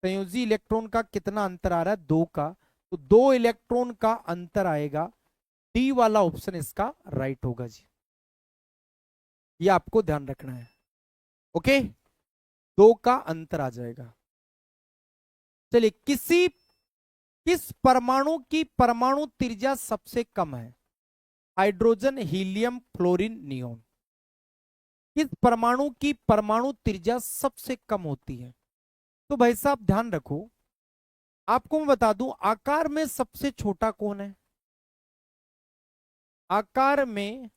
संयोजी इलेक्ट्रॉन का कितना अंतर आ रहा है? 2 का। तो 2 इलेक्ट्रॉन का अंतर आएगा। डी वाला ऑप्शन इसका राइट होगा जी, ये आपको ध्यान रखना है। ओके, 2 का अंतर आ जाएगा। चलिए, किस परमाणु की परमाणु त्रिज्या सबसे कम है? Hydrogen, helium, fluorine, neon. किस परमाणु की परमाणु त्रिज्या सबसे कम होती है? तो भाई साहब ध्यान रखो, आपको मैं बता दूं, आकार में सबसे छोटा कौन है? आकार में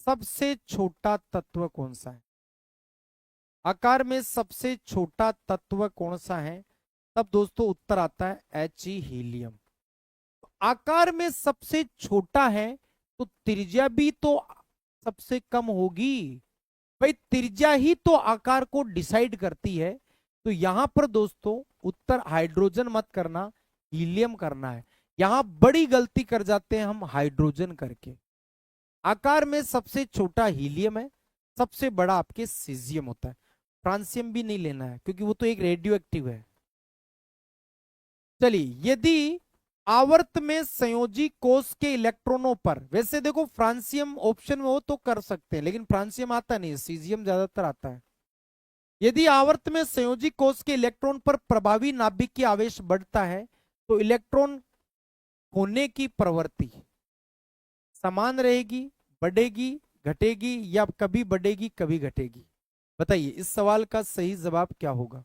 सबसे छोटा तत्व कौन सा है? आकार में सबसे छोटा तत्व कौन सा है? तब दोस्तों उत्तर आता है एच ई, हीलियम। आकार में सबसे छोटा है तो त्रिज्या भी तो सबसे कम होगी। भाई त्रिज्या ही तो आकार को डिसाइड करती है। तो यहां पर दोस्तों उत्तर हाइड्रोजन मत करना, हीलियम करना है। यहां बड़ी गलती कर जाते हैं हम हाइड्रोजन करके। आकार में सबसे छोटा हीलियम है, सबसे बड़ा आपके सीजियम होता है। फ्रांसियम भी नहीं लेना है क्योंकि वो तो एक रेडियो एक्टिव है। चलिए, यदि आवर्त में संयोजी कोष के इलेक्ट्रॉनों पर, वैसे देखो फ्रांसियम ऑप्शन में हो तो कर सकते हैं, लेकिन फ्रांसियम आता नहीं है, सीजियम ज्यादातर आता है। यदि आवर्त में संयोजी कोष के इलेक्ट्रॉन पर प्रभावी नाभिक की आवेश बढ़ता है तो इलेक्ट्रॉन होने की प्रवृत्ति समान रहेगी, बढ़ेगी, घटेगी, या कभी बढ़ेगी कभी घटेगी? बताइए, इस सवाल का सही जवाब क्या होगा?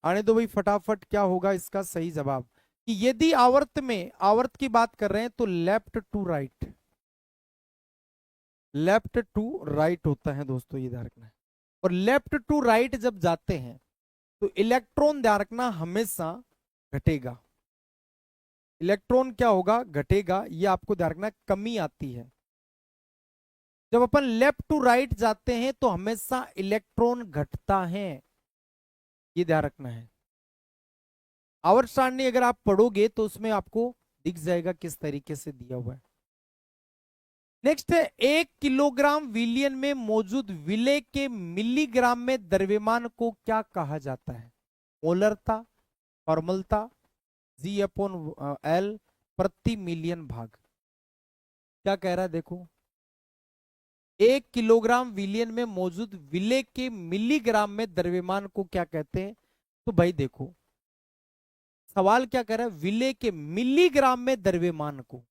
आने दो भाई फटाफट, क्या होगा इसका सही जवाब? कि यदि आवर्त में, आवर्त की बात कर रहे हैं तो left to right, left to right होता है दोस्तों, ये ध्यान रखना है। और लेफ्ट टू राइट जब जाते हैं तो इलेक्ट्रॉन ध्यान रखना हमेशा घटेगा। इलेक्ट्रॉन क्या होगा? घटेगा। ये आपको ध्यान रखना, कमी आती है। जब अपन लेफ्ट टू राइट जाते हैं तो हमेशा इलेक्ट्रॉन घटता है, ये ध्यान रखना है। आवर्त सारणी अगर आप पढ़ोगे तो उसमें आपको दिख जाएगा किस तरीके से दिया हुआ है। नेक्स्ट है, 1 किलोग्राम विलयन में मौजूद विलय के मिलीग्राम में द्रव्यमान को क्या कहा जाता है? मोलरता, फॉर्मलता, जी अपॉन एल, प्रति मिलियन भाग। क्या कह रहा है देखो, 1 किलोग्राम विलयन में मौजूद विलेय के मिलीग्राम में द्रव्यमान को क्या कहते हैं? तो भाई देखो सवाल क्या कर रहा है, विलेय के मिलीग्राम में द्रव्यमान को,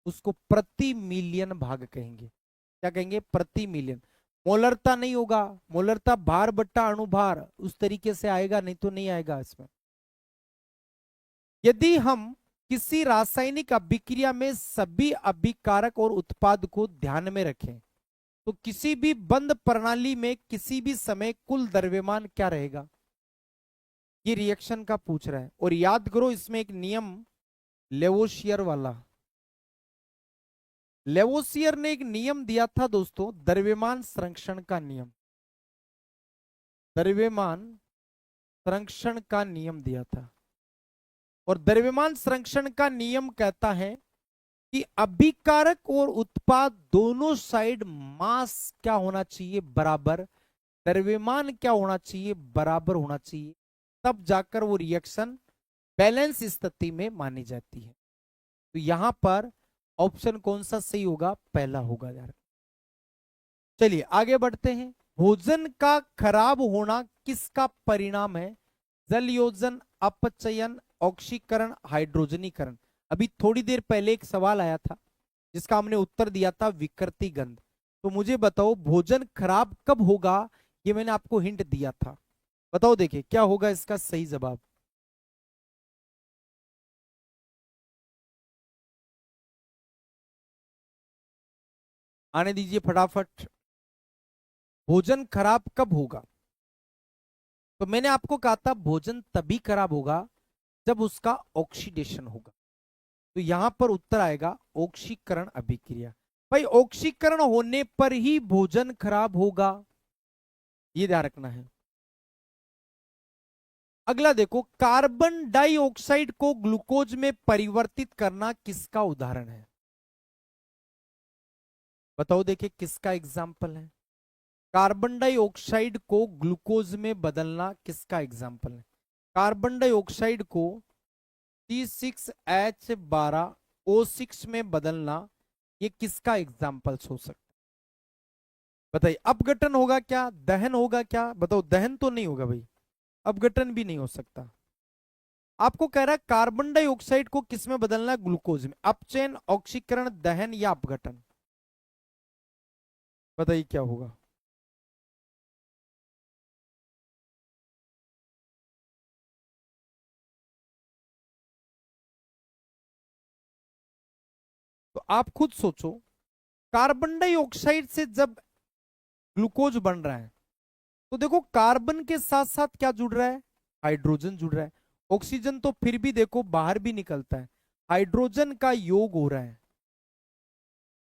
उसको प्रति मिलियन भाग कहेंगे। क्या कहेंगे? प्रति मिलियन। मोलरता नहीं होगा, मोलरता भार बट्टा अणुभार उस तरीके से आएगा, नहीं तो नहीं आएगा इसमें। यदि हम किसी रासायनिक अभिक्रिया में सभी अभिकारक और उत्पाद को ध्यान में रखें तो किसी भी बंद प्रणाली में किसी भी समय कुल द्रव्यमान क्या रहेगा? ये रिएक्शन का पूछ रहा है। और याद करो इसमें एक नियम लेवोशियर वाला, लेवोशियर ने एक नियम दिया था दोस्तों, द्रव्यमान संरक्षण का नियम, द्रव्यमान संरक्षण का नियम दिया था। और द्रव्यमान संरक्षण का नियम कहता है कि अभिकारक और उत्पाद दोनों साइड मास क्या होना चाहिए? बराबर। द्रव्यमान क्या होना चाहिए? बराबर होना चाहिए, तब जाकर वो रिएक्शन बैलेंस स्थिति में मानी जाती है। तो यहां पर ऑप्शन कौन सा सही होगा? पहला होगा यार। चलिए आगे बढ़ते हैं। भोजन का खराब होना किसका परिणाम है? जल योजन, अपचयन, ऑक्सीकरण, हाइड्रोजनीकरण। अभी थोड़ी देर पहले एक सवाल आया था जिसका हमने उत्तर दिया था विकृति गंध। तो मुझे बताओ भोजन खराब कब होगा? ये मैंने आपको हिंट दिया था, बताओ देखिए क्या होगा इसका सही जवाब। आने दीजिए फटाफट। भोजन खराब कब होगा? तो मैंने आपको कहा था भोजन तभी खराब होगा जब उसका ऑक्सीडेशन होगा। तो यहां पर उत्तर आएगा ऑक्सीकरण अभिक्रिया। भाई ऑक्सीकरण होने पर ही भोजन खराब होगा, ये ध्यान रखना है। अगला देखो, कार्बन डाइऑक्साइड को ग्लूकोज में परिवर्तित करना किसका उदाहरण है? बताओ देखिए किसका एग्जाम्पल है? कार्बन डाइऑक्साइड को ग्लूकोज में बदलना किसका एग्जाम्पल है? कार्बन डाइऑक्साइड को C6H12O6 में बदलना ये किसका एग्जाम्पल्स हो सकता है? बताइए। अपघटन होगा क्या? दहन होगा क्या? बताओ। दहन तो नहीं होगा भाई, अपघटन भी नहीं हो सकता। आपको कह रहा है कार्बन डाइऑक्साइड को किस में बदलना है? ग्लूकोज में। अपचयन, ऑक्सीकरण, दहन या अपघटन? बताइए क्या होगा। तो आप खुद सोचो, कार्बन डाइऑक्साइड से जब ग्लूकोज बन रहा है तो देखो कार्बन के साथ साथ क्या जुड़ रहा है? हाइड्रोजन जुड़ रहा है। ऑक्सीजन तो फिर भी देखो बाहर भी निकलता है, हाइड्रोजन का योग हो रहा है,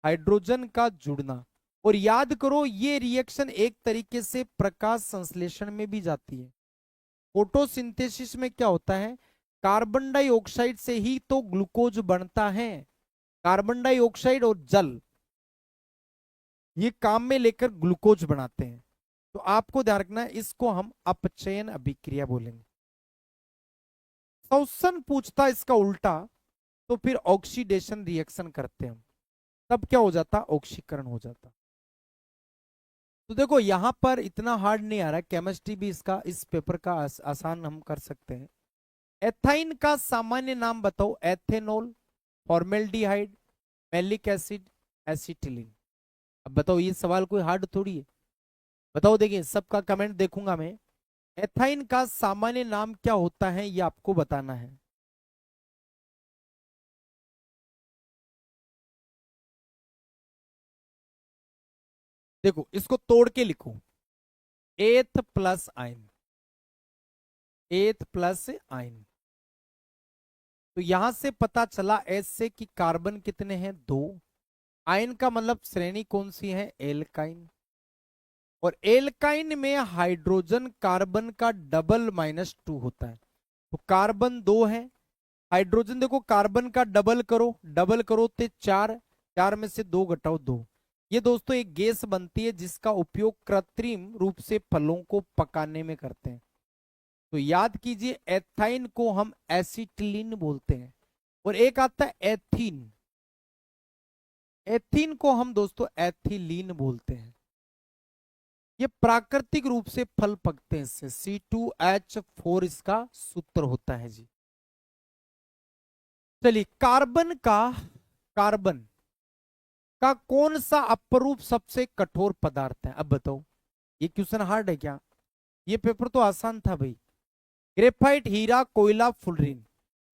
हाइड्रोजन का जुड़ना। और याद करो ये रिएक्शन एक तरीके से प्रकाश संश्लेषण में भी जाती है। फोटोसिंथेसिस में क्या होता है? कार्बन डाइऑक्साइड से ही तो ग्लूकोज बनता है। कार्बन डाइऑक्साइड और जल ये काम में लेकर ग्लूकोज बनाते हैं। तो आपको ध्यान रखना है, इसको हम अपचयन अभिक्रिया बोलेंगे। श्वसन पूछता इसका उल्टा तो फिर ऑक्सीडेशन रिएक्शन करते हैं हम, तब क्या हो जाता? ऑक्सीकरण हो जाता। तो देखो यहां पर इतना हार्ड नहीं आ रहा है, केमिस्ट्री भी इसका इस पेपर का आसान हम कर सकते हैं। एथाइन का सामान्य नाम बताओ। Ethanol, formaldehyde, malic acid, acetylene. अब बताओ ये सवाल कोई हार्ड थोड़ी है। बताओ देखिए सबका कमेंट देखूंगा मैं। एथाइन का सामान्य नाम क्या होता है ये आपको बताना है। देखो इसको तोड़ के लिखो। एथ प्लस आइन, एथ प्लस आइन। तो यहां से पता चला एस से कि कार्बन कितने हैं? 2। आयन का मतलब श्रेणी कौन सी है? एल्काइन। और एल्काइन में हाइड्रोजन कार्बन का डबल -2 होता है। तो कार्बन 2 है, हाइड्रोजन देखो कार्बन का डबल करो, डबल करो तो 4, 4 में से 2 घटाओ 2। ये दोस्तों एक गैस बनती है जिसका उपयोग कृत्रिम रूप से फलों को पकाने में करते हैं। तो याद कीजिए एथाइन को हम एसिटिलीन बोलते हैं। और एक आता है एथीन, एथीन को हम दोस्तों एथिलीन बोलते हैं। ये प्राकृतिक रूप से फल पकते हैं इससे। C2H4 इसका सूत्र होता है जी। चलिए, कार्बन का कौन सा अपरूप सबसे कठोर पदार्थ है? अब बताओ, ये क्वेश्चन हार्ड है क्या? ये पेपर तो आसान था भाई। ग्रेफाइट, हीरा, कोयला, फुलरीन।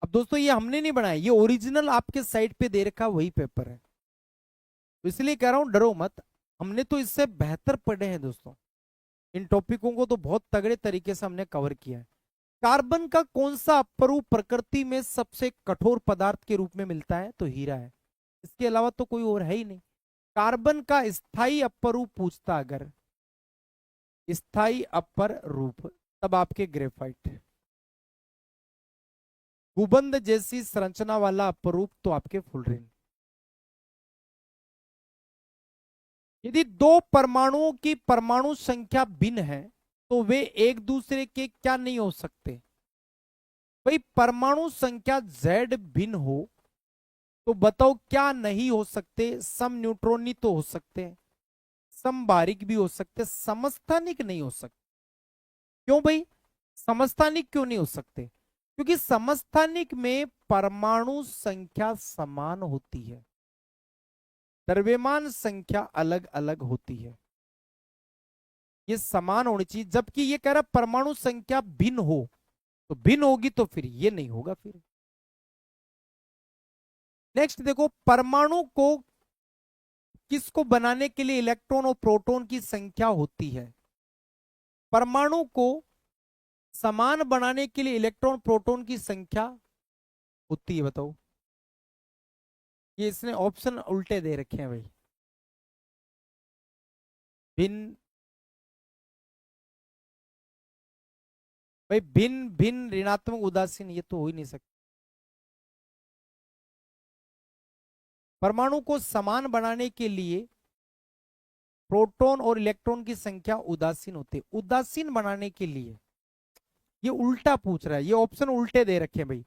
अब दोस्तों ये हमने नहीं बनाया, ये ओरिजिनल आपके साइट पे दे रखा वही पेपर है, तो इसलिए कह रहा हूं डरो मत। हमने तो इससे बेहतर पढ़े हैं दोस्तों, इन टॉपिकों को तो बहुत तगड़े तरीके से हमने कवर किया है। कार्बन का कौन सा अपरूप प्रकृति में सबसे कठोर पदार्थ के रूप में मिलता है? तो हीरा है, इसके अलावा तो कोई और है ही नहीं। कार्बन का स्थायी अपरूप पूछता अगर, स्थायी अपर रूप, तब आपके ग्रेफाइट। गुबंद जैसी संरचना वाला अपरूप तो आपके फुलरीन। यदि दो परमाणुओं की परमाणु संख्या भिन्न है तो वे एक दूसरे के क्या नहीं हो सकते? भाई परमाणु संख्या Z भिन्न हो तो बताओ क्या नहीं हो सकते? सम न्यूट्रॉनी तो हो सकते हैं, समबारिक भी हो सकते, समस्थानिक नहीं हो सकते। क्यों भाई समस्थानिक क्यों नहीं हो सकते? क्योंकि समस्थानिक में परमाणु संख्या समान होती है, द्रव्यमान संख्या अलग अलग होती है, ये समान होनी चाहिए। जबकि ये कह रहा परमाणु संख्या भिन्न हो, तो भिन्न होगी तो फिर ये नहीं होगा। फिर नेक्स्ट देखो, परमाणु को किसको बनाने के लिए इलेक्ट्रॉन और प्रोटॉन की संख्या होती है? परमाणु को समान बनाने के लिए इलेक्ट्रॉन प्रोटॉन की संख्या होती है, बताओ। ये इसने ऑप्शन उल्टे दे रखे हैं भाई। भिन्न, भाई भिन्न भिन्न ऋणात्मक उदासीन, ये तो हो ही नहीं सकता। परमाणु को समान बनाने के लिए प्रोटॉन और इलेक्ट्रॉन की संख्या उदासीन होती है। उदासीन बनाने के लिए, ये उल्टा पूछ रहा है, ये ऑप्शन उल्टे दे रखे हैं भाई।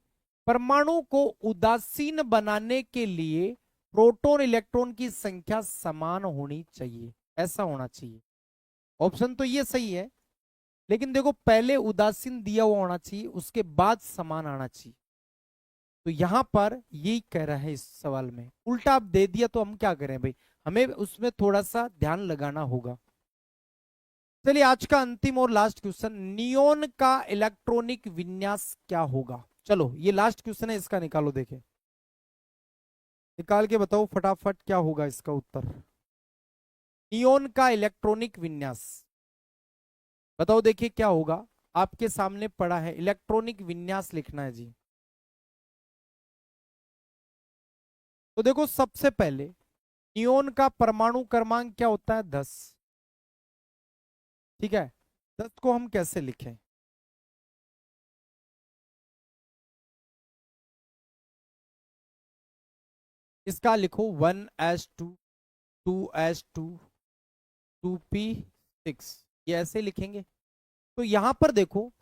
परमाणु को उदासीन बनाने के लिए प्रोटॉन इलेक्ट्रॉन की संख्या समान होनी चाहिए, ऐसा होना चाहिए। ऑप्शन तो ये सही है, लेकिन देखो पहले उदासीन दिया हुआ होना चाहिए, उसके बाद समान आना चाहिए। तो यहां पर यही कह रहा है इस सवाल में, उल्टा आप दे दिया तो हम क्या करें भाई, हमें उसमें थोड़ा सा ध्यान लगाना होगा। चलिए आज का अंतिम और लास्ट क्वेश्चन, नियोन का इलेक्ट्रॉनिक विन्यास क्या होगा? चलो ये लास्ट क्वेश्चन है, इसका निकालो, देखें निकाल के बताओ फटाफट क्या होगा इसका उत्तर। नियोन का इलेक्ट्रॉनिक विन्यास बताओ, देखिए क्या होगा। आपके सामने पड़ा है, इलेक्ट्रॉनिक विन्यास लिखना है जी। तो देखो सबसे पहले नियोन का परमाणु क्रमांक क्या होता है? 10। ठीक है, 10 को हम कैसे लिखें? इसका लिखो 1s2 2s2 2p6, ये ऐसे लिखेंगे। तो यहां पर देखो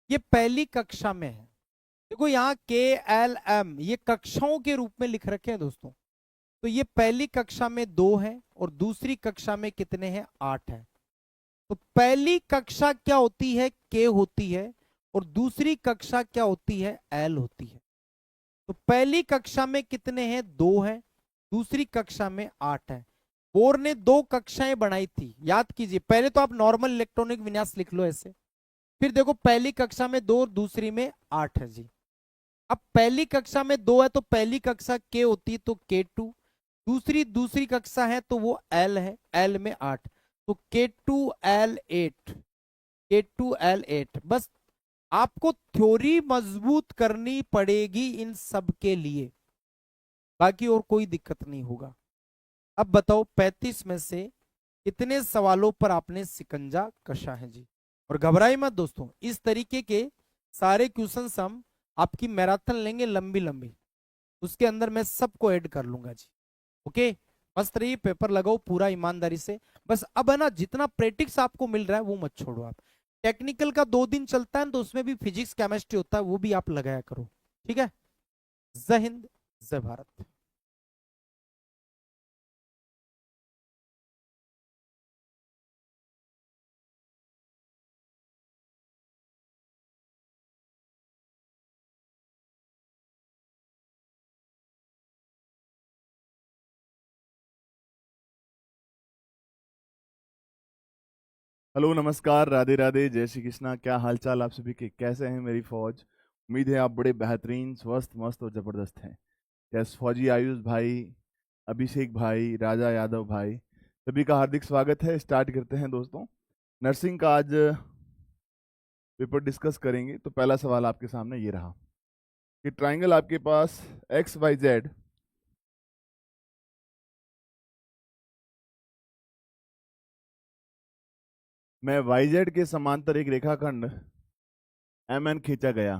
ये पहली कक्षा में है, देखो यहाँ KLM ये कक्षाओं के रूप में लिख रखे हैं दोस्तों। तो ये पहली कक्षा में 2 है और दूसरी कक्षा में कितने हैं? 8 है। तो पहली कक्षा क्या होती है? K होती है, और दूसरी कक्षा क्या होती है? L होती है। तो पहली कक्षा में कितने हैं? 2 है, दूसरी कक्षा में 8 है। बोर ने 2 कक्षाएं बनाई थी, याद कीजिए। पहले तो आप नॉर्मल इलेक्ट्रॉनिक विन्यास लिख लो ऐसे, फिर देखो पहली कक्षा में 2 और दूसरी में 8 है जी। अब पहली कक्षा में 2 है तो पहली कक्षा K होती है तो K2, दूसरी कक्षा है तो वो L है, L में 8, तो K2L8, K2L8। बस आपको थ्योरी मजबूत करनी पड़ेगी इन सब के लिए, बाकी और कोई दिक्कत नहीं होगा। अब बताओ 35 में से कितने सवालों पर आपने सिकंजा कसा है जी? और घबराई मत दोस्तों, इस तरीके के सारे क्वेश्चन हम आपकी मैराथन लेंगे लंबी लंबी, उसके अंदर मैं सबको ऐड कर लूंगा जी। ओके, मस्त रहिए, पेपर लगाओ पूरा ईमानदारी से। बस अब है ना, जितना प्रैक्टिस आपको मिल रहा है वो मत छोड़ो आप। टेक्निकल का 2 दिन चलता है तो उसमें भी फिजिक्स केमिस्ट्री होता है, वो भी आप लगाया करो, ठीक है। जय हिंद, जय भारत। हेलो, नमस्कार, राधे राधे, जय श्री कृष्णा। क्या हालचाल आप सभी के, कैसे हैं मेरी फौज? उम्मीद है आप बड़े बेहतरीन, स्वस्थ, मस्त और ज़बरदस्त हैं। यस, फौजी आयुष भाई, अभिषेक भाई, राजा यादव भाई, सभी का हार्दिक स्वागत है। स्टार्ट करते हैं दोस्तों। नर्सिंग का आज पेपर डिस्कस करेंगे। तो पहला सवाल आपके सामने ये रहा कि ट्राइंगल आपके पास एक्स वाई जेड में वाई जेड के समांतर एक रेखाखंड एम एन खींचा गया,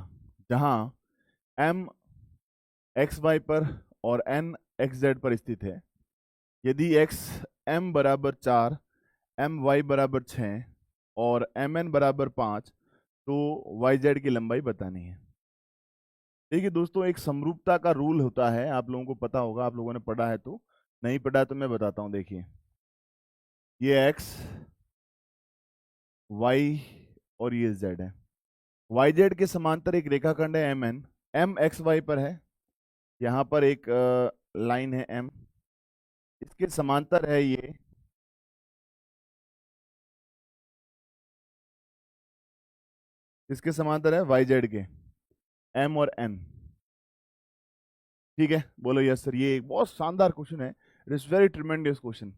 जहां एम एक्स वाई पर और एन एक्स जेड पर स्थित है। यदि एक्स एम बराबर 4, एम वाई बराबर 6 और एम एन बराबर 5, तो वाई जेड की लंबाई बतानी है। देखिए दोस्तों, एक समरूपता का रूल होता है, आप लोगों को पता होगा, आप लोगों ने पढ़ा है। तो नहीं पढ़ा तो मैं बताता हूँ। देखिए, ये एक्स, वाई और ये जेड है। वाई जेड के समांतर एक रेखाखंड है M N. M X Y पर है, यहाँ पर एक लाइन है एम, इसके समांतर है ये इसके समांतर है वाई जेड के एम और एन। ठीक है, बोलो यस सर। ये एक बहुत शानदार क्वेश्चन है, it is very tremendous question.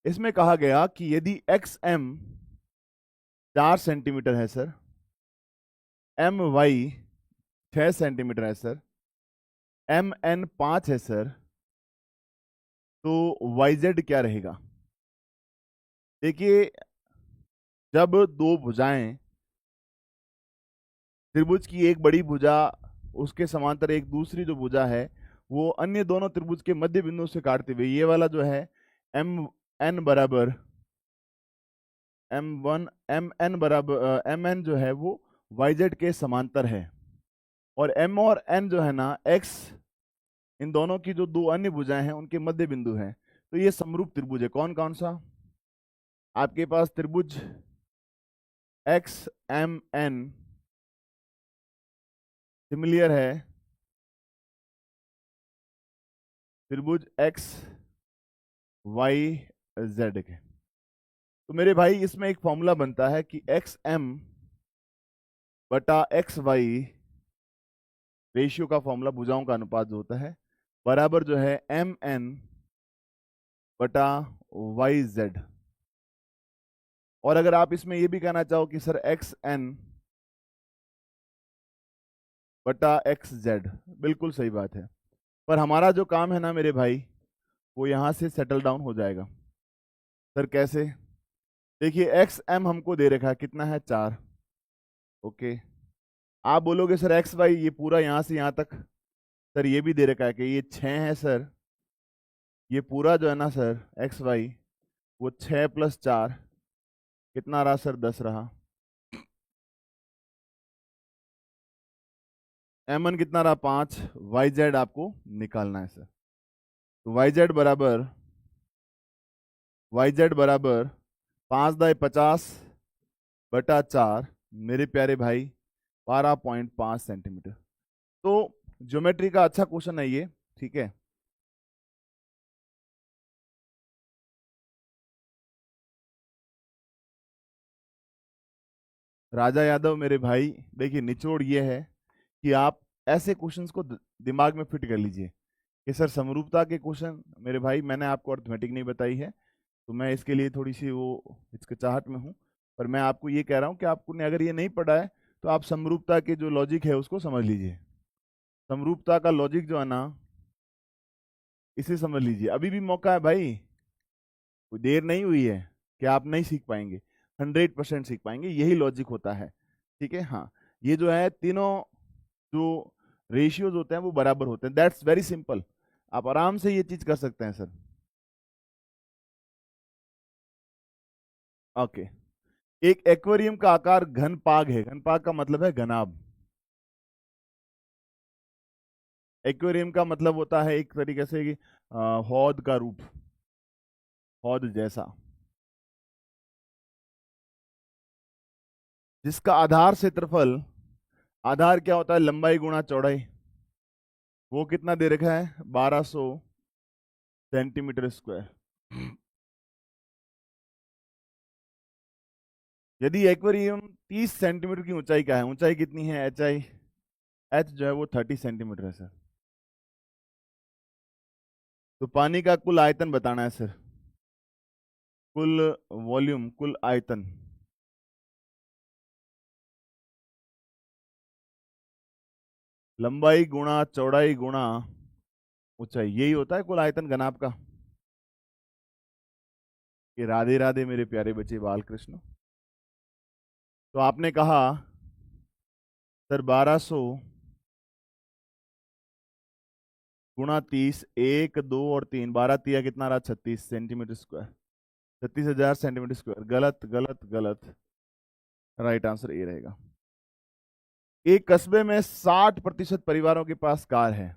इसमें कहा गया कि यदि एक्स एम 4 सेंटीमीटर है सर, एम वाई 6 सेंटीमीटर है सर, एम एन 5 है सर, तो वाई जेड क्या रहेगा? देखिए, जब दो भुजाएं, त्रिभुज की एक बड़ी भुजा, उसके समांतर एक दूसरी जो भुजा है, वो अन्य दोनों त्रिभुज के मध्य बिंदु से काटते हुए, ये वाला जो है एम एन बराबर एम वन, एम एन बराबर एम एन जो है वो वाई जेड के समांतर है, और एम और एन जो है ना एक्स, इन दोनों की जो दो अन्य भुजाएं हैं उनके मध्य बिंदु है। तो ये समरूप त्रिभुज है। कौन कौन सा? आपके पास त्रिभुज एक्स एम एन सिमिलियर है त्रिभुज एक्स वाई जेड के। तो मेरे भाई, इसमें एक फॉर्मूला बनता है कि एक्स एम बटा एक्स वाई रेशियो का फॉर्मूला, भुजाओं का अनुपात जो होता है, बराबर जो है एम एन बटा वाई जेड। और अगर आप इसमें ये भी कहना चाहो कि सर एक्स एन बटा एक्स जेड, बिल्कुल सही बात है। पर हमारा जो काम है ना मेरे भाई, वो यहाँ से सेटल डाउन हो जाएगा। सर कैसे? देखिए, एक्स एम हमको दे रखा है, कितना है? 4। ओके, आप बोलोगे सर एक्स वाई ये पूरा यहाँ से यहाँ तक, सर ये भी दे रखा है कि ये 6 है सर, ये पूरा जो है ना सर एक्स वाई, वो 6 + 4 कितना रहा सर? 10 रहा। एम एन कितना रहा? 5। वाई जेड आपको निकालना है सर। तो वाई जेड बराबर 5×50 बटा 4, मेरे प्यारे भाई 12.5 सेंटीमीटर। तो ज्योमेट्री का अच्छा क्वेश्चन है ये। ठीक है, राजा यादव मेरे भाई, देखिए निचोड़ ये है कि आप ऐसे क्वेश्चंस को दिमाग में फिट कर लीजिए कि सर समरूपता के क्वेश्चन, मेरे भाई मैंने आपको अर्थमेटिक नहीं बताई है, तो मैं इसके लिए थोड़ी सी वो हिचकिचाहट में हूँ। पर मैं आपको ये कह रहा हूँ कि आपको ने अगर ये नहीं पढ़ा है तो आप समरूपता के जो लॉजिक है उसको समझ लीजिए। समरूपता का लॉजिक जो है ना, इसे समझ लीजिए। अभी भी मौका है भाई, कोई देर नहीं हुई है कि आप नहीं सीख पाएंगे। 100% सीख पाएंगे, यही लॉजिक होता है। ठीक है, हाँ, ये जो है तीनों जो रेशियोज होते हैं वो बराबर होते हैं, दैट्स वेरी सिंपल। आप आराम से ये चीज कर सकते हैं सर। ओके, एक एक्वेरियम का आकार घन पाग है। घन पाग का मतलब है घनाभ। एक्वेरियम का मतलब होता है एक तरीके से कि हौद का रूप, हौद जैसा, जिसका आधार क्षेत्रफल, आधार क्या होता है? लंबाई गुणा चौड़ाई। वो कितना दे रखा है? 1200 सेंटीमीटर स्क्वायर। यदि एक्वेरियम 30 सेंटीमीटर की ऊंचाई का है, ऊंचाई कितनी है एच आई, एच जो है वो 30 सेंटीमीटर है सर। तो पानी का कुल आयतन बताना है सर, कुल वॉल्यूम, कुल आयतन। लंबाई गुणा चौड़ाई गुणा ऊंचाई, यही होता है कुल आयतन घनाभ का। कि राधे राधे मेरे प्यारे बच्चे बाल कृष्ण। तो आपने कहा सर 1200 गुणा 30, 1 2 और 3, 12 तिया कितना रहा 36 सेंटीमीटर स्क्वायर, 36,000 सेंटीमीटर स्क्वायर। गलत गलत गलत, राइट आंसर ए रहेगा। एक कस्बे में 60% परिवारों के पास कार है,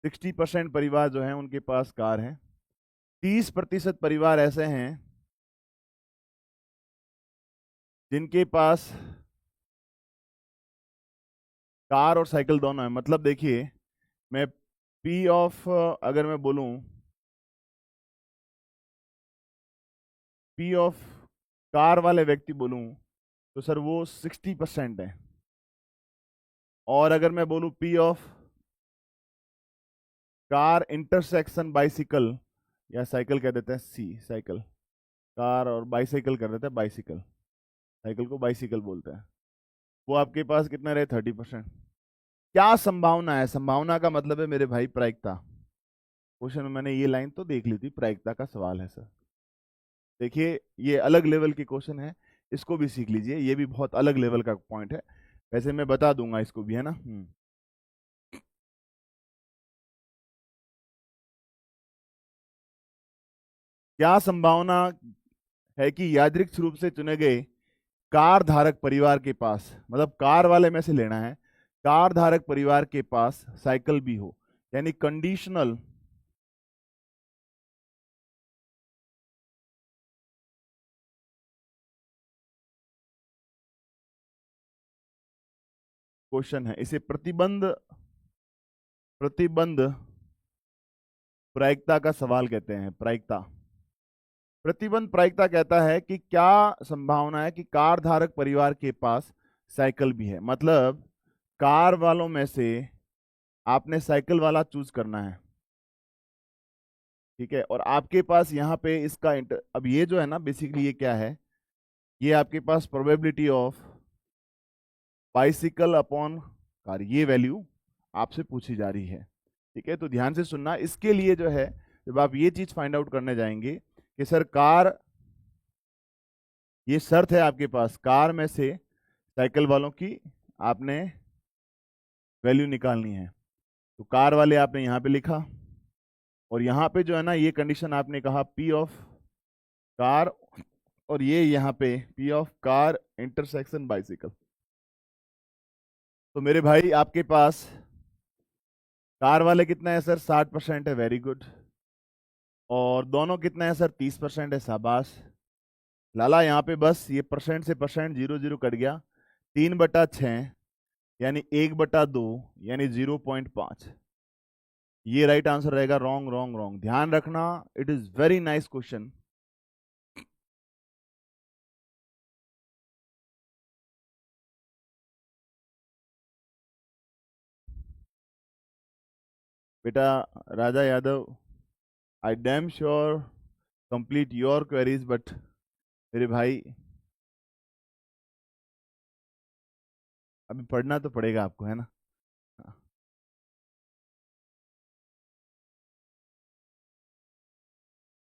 60% परिवार जो है उनके पास कार है। 30% परिवार ऐसे हैं जिनके पास कार और साइकिल दोनों है। मतलब देखिए, मैं पी ऑफ अगर मैं बोलूं पी ऑफ कार वाले व्यक्ति बोलूं तो सर वो 60% है। और अगर मैं बोलूं P of car intersection bicycle, या साइकिल कह देते हैं, सी साइकिल, कार और बाइसाइकिल कर देते हैं, बाइसिकल, साइकिल को बाइसिकल बोलते हैं, वो आपके पास कितना रहे 30%। क्या संभावना है, संभावना का मतलब है मेरे भाई प्रायिकता। क्वेश्चन में मैंने ये लाइन तो देख ली थी, प्रायिकता का सवाल है सर। देखिए ये अलग लेवल की क्वेश्चन है, इसको भी सीख लीजिए, ये भी बहुत अलग लेवल का पॉइंट है। वैसे मैं बता दूंगा इसको भी, है ना। क्या संभावना है कि यादृच्छिक रूप से चुने गए कार धारक परिवार के पास, मतलब कार वाले में से लेना है, कार धारक परिवार के पास साइकिल भी हो, यानी कंडीशनल क्वेश्चन है। इसे प्रतिबंध प्रतिबंध प्रायिकता का सवाल कहते हैं। प्रायिकता, प्रतिबंध प्रायिकता कहता है कि क्या संभावना है कि कार धारक परिवार के पास साइकिल भी है। मतलब कार वालों में से आपने साइकिल वाला चूज करना है, ठीक है। और आपके पास यहाँ पे इसका अब ये जो है ना, बेसिकली ये क्या है, ये आपके पास probability of bicycle upon car, ये वैल्यू आपसे पूछी जा रही है, ठीक है। तो ध्यान से सुनना, इसके लिए जो है जब आप ये चीज फाइंड आउट करने जाएंगे कि सर कार, ये शर्त है आपके पास, कार में से साइकिल वालों की आपने वैल्यू निकालनी है। तो कार वाले आपने यहाँ पे लिखा, और यहाँ पे जो है ना, ये कंडीशन आपने कहा पी ऑफ कार, और ये यहाँ पे P of car intersection bicycle. तो मेरे भाई आपके पास कार वाले कितना है सर 60% है, वेरी गुड। और दोनों कितना है सर 30% है, शाबाश लाला। यहाँ पे बस ये परसेंट से परसेंट 0 0 कट गया, 3/6 यानी 1/2 यानी 0.5, ये राइट आंसर रहेगा। रॉन्ग रॉन्ग रॉन्ग, ध्यान रखना, it is very nice question. बेटा Raja Yadav, I damn sure complete your queries, but मेरे भाई अभी पढ़ना तो पड़ेगा आपको, है ना।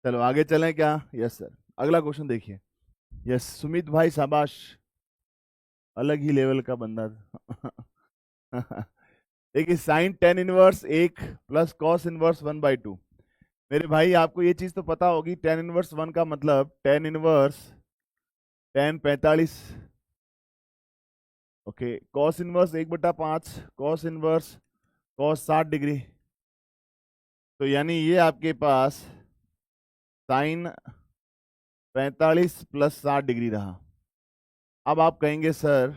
चलो आगे चलें क्या। यस सर, अगला क्वेश्चन देखिए। यस सुमित भाई, शाबाश, अलग ही लेवल का बंदा देखिए sine ten inverse 1 plus cos inverse 1/2। मेरे भाई आपको ये चीज तो पता होगी, टेन इनवर्स 1 का मतलब tan inverse tan 45, okay. Cos inverse 1/5 cos inverse cos 60 degree. तो यानी ये आपके पास साइन 45 प्लस 60 डिग्री रहा। अब आप कहेंगे सर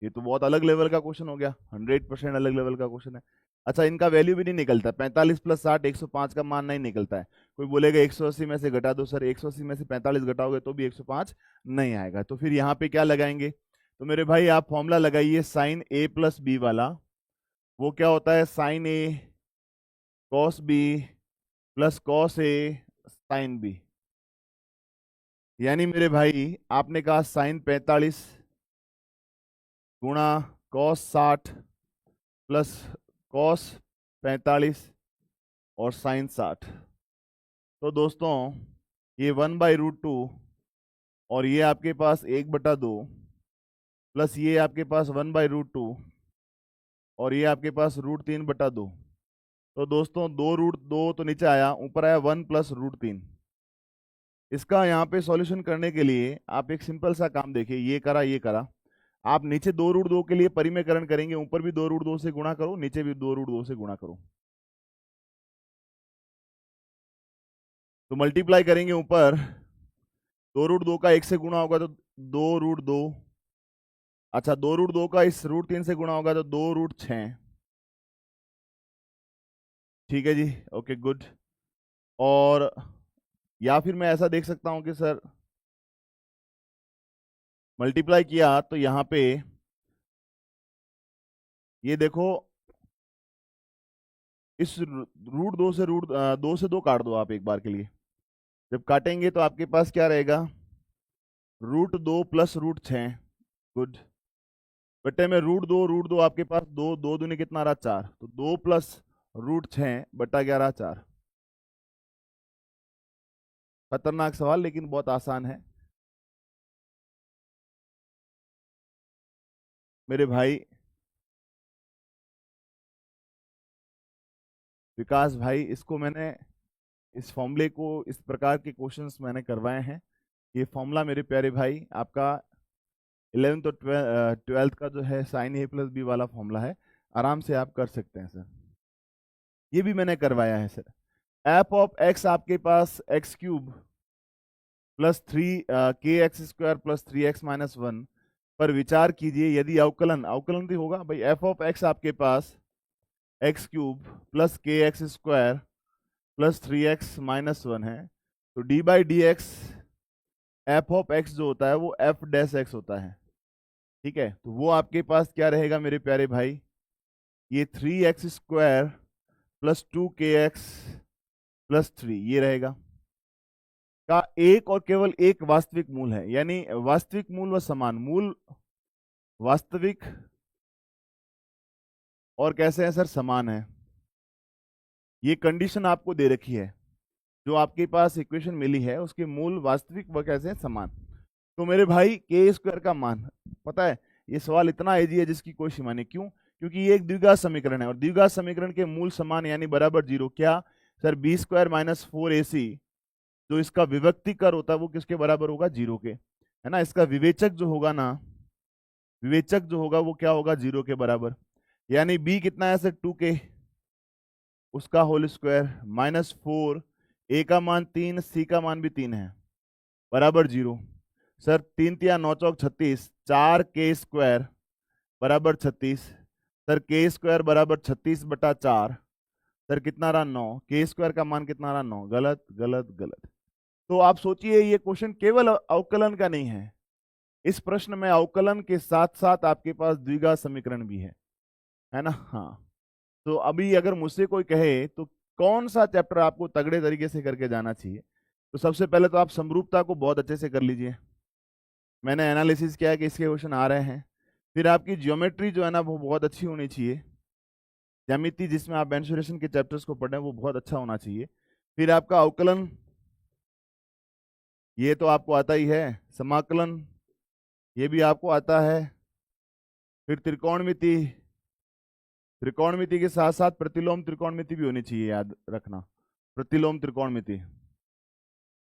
ये तो बहुत अलग लेवल का क्वेश्चन हो गया, 100% अलग लेवल का क्वेश्चन है। अच्छा, इनका वैल्यू भी नहीं निकलता, 45 प्लस 60 105 का मान नहीं निकलता है। कोई बोलेगा 180 में से घटा दो सर, 180 में से 45 घटाओगे तो भी 105 नहीं आएगा। तो फिर यहाँ पे क्या लगाएंगे? तो मेरे भाई आप फॉर्मूला लगाइए साइन ए प्लस बी वाला। वो क्या होता है? Sign A cos B plus cos A sine B. यानी मेरे भाई आपने कहा साइन 45 गुणा कॉस 60 प्लस कॉस 45 और साइन 60। तो दोस्तों ये 1/√2 और ये आपके पास 1/2 प्लस ये आपके पास 1/√2 और ये आपके पास √3/2। तो दोस्तों 2√2 तो नीचे आया, ऊपर आया 1 प्लस √3। इसका यहाँ पे सॉल्यूशन करने के लिए आप एक सिंपल सा काम देखिए, ये करा ये करा। आप नीचे 2√2 के लिए परिमेयकरण करेंगे, ऊपर भी 2√2 से गुणा करो, नीचे भी 2√2 से गुणा करो। तो मल्टीप्लाई करेंगे, ऊपर 2√2 का 1 से गुणा होगा तो 2√2। अच्छा, 2√2 का इस √3 से गुणा होगा तो 2√6। ठीक है जी, ओके गुड। और या फिर मैं ऐसा देख सकता हूं कि सर मल्टीप्लाई किया तो यहाँ पे ये देखो, इस √2 से √2 से 2 काट दो आप एक बार के लिए। जब काटेंगे तो आपके पास क्या रहेगा? √2 प्लस √6। गुड। बटे में √2 आपके पास 2 2 दूनी कितना रहा? 4। तो 2 प्लस √6 बटा 11 4। खतरनाक सवाल लेकिन बहुत आसान है मेरे भाई। विकास भाई, इसको मैंने इस फॉर्मूले को इस प्रकार के क्वेश्चंस मैंने करवाए हैं। ये फॉर्मूला मेरे प्यारे भाई आपका 11th और 12th का जो है साइन ए प्लस बी वाला फॉर्मूला है, आराम से आप कर सकते हैं सर। ये भी मैंने करवाया है सर। एफ ऑफ एक्स आपके पास एक्स क्यूब प्लस 3 के x square plus 3x minus 1 पर विचार कीजिए। यदि अवकलन अवकलन भी होगा भाई, एफ ऑफ एक्स आपके पास एक्स क्यूब प्लस के x square plus 3x minus 1 है, तो D by D x F of x जो होता है वो एफ डैश एक्स होता है। ठीक है, तो वो आपके पास क्या रहेगा मेरे प्यारे भाई? ये 3x square plus 2kx plus 3 ये रहेगा का एक और केवल एक वास्तविक मूल है। यानी वास्तविक मूल व समान मूल, वास्तविक और कैसे है सर? समान है। ये कंडीशन आपको दे रखी है, जो आपके पास इक्वेशन मिली है उसके मूल वास्तविक व कैसे हैं? समान। तो मेरे भाई के स्क्वायर का मान पता है, ये सवाल इतना इजी है जिसकी कोई सीमा नहीं। क्यों? क्योंकि ये एक द्विघात समीकरण है और द्विघात समीकरण के मूल समान यानी बराबर 0। क्या sir? B square minus 4ac जो इसका विभक्तिकर होता है वो किसके बराबर होगा? 0 के, है ना। इसका विवेचक जो होगा ना, विवेचक जो होगा वो क्या होगा? 0 के बराबर। यानी b कितना है सर? 2k, उसका होल स्क्वायर माइनस 4, a का मान 3, c का मान भी 3 है, बराबर 0। सर 3 3 9 चौक 36, 4k स्क्वायर बराबर 36। सर के स्क्वायर बराबर 36/4। सर कितना रहा? 9। के स्क्वायर का मान कितना रहा? 9। गलत गलत गलत। तो आप सोचिए ये क्वेश्चन केवल अवकलन का नहीं है, इस प्रश्न में अवकलन के साथ साथ आपके पास द्विघात समीकरण भी है ना। हाँ, तो अभी अगर मुझसे कोई कहे तो कौन सा चैप्टर आपको तगड़े तरीके से करके जाना चाहिए, तो सबसे पहले तो आप समरूपता को बहुत अच्छे से कर लीजिए। मैंने एनालिसिस किया कि इसके क्वेश्चन आ रहे हैं। फिर आपकी ज्योमेट्री जो है ना वो बहुत अच्छी होनी चाहिए, ज्यामिति जिसमें आप मेंसुरेशन के चैप्टर्स को पढ़ें वो बहुत अच्छा होना चाहिए। फिर आपका अवकलन ये तो आपको आता ही है, समाकलन ये भी आपको आता है। फिर त्रिकोणमिति, त्रिकोणमिति के साथ साथ प्रतिलोम त्रिकोणमिति भी होनी चाहिए, याद रखना, प्रतिलोम त्रिकोणमिति।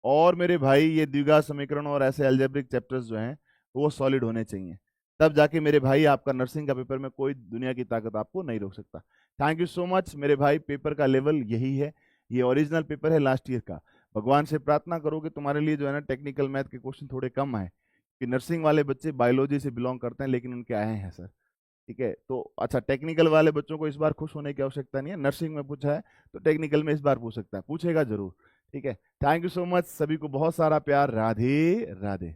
और मेरे भाई ये द्विघात समीकरण और ऐसे अलजेब्रिक चैप्टर्स जो हैं वो सॉलिड होने चाहिए, तब जाके मेरे भाई आपका नर्सिंग का पेपर में कोई दुनिया की ताकत आपको नहीं रोक सकता। थैंक यू सो मच मेरे भाई। पेपर का लेवल यही है, ये ओरिजिनल पेपर है लास्ट ईयर का। भगवान से प्रार्थना करो कि तुम्हारे लिए जो है ना टेक्निकल मैथ के क्वेश्चन थोड़े कम आए, कि नर्सिंग वाले बच्चे बायोलॉजी से बिलोंग करते हैं लेकिन उनके आए हैं सर। ठीक है, तो अच्छा टेक्निकल वाले बच्चों को इस बार खुश होने की आवश्यकता नहीं है, नर्सिंग में पूछा है तो टेक्निकल में इस बार पूछ सकता है, पूछेगा जरूर। ठीक है, थैंक यू सो मच, सभी को बहुत सारा प्यार, राधे राधे।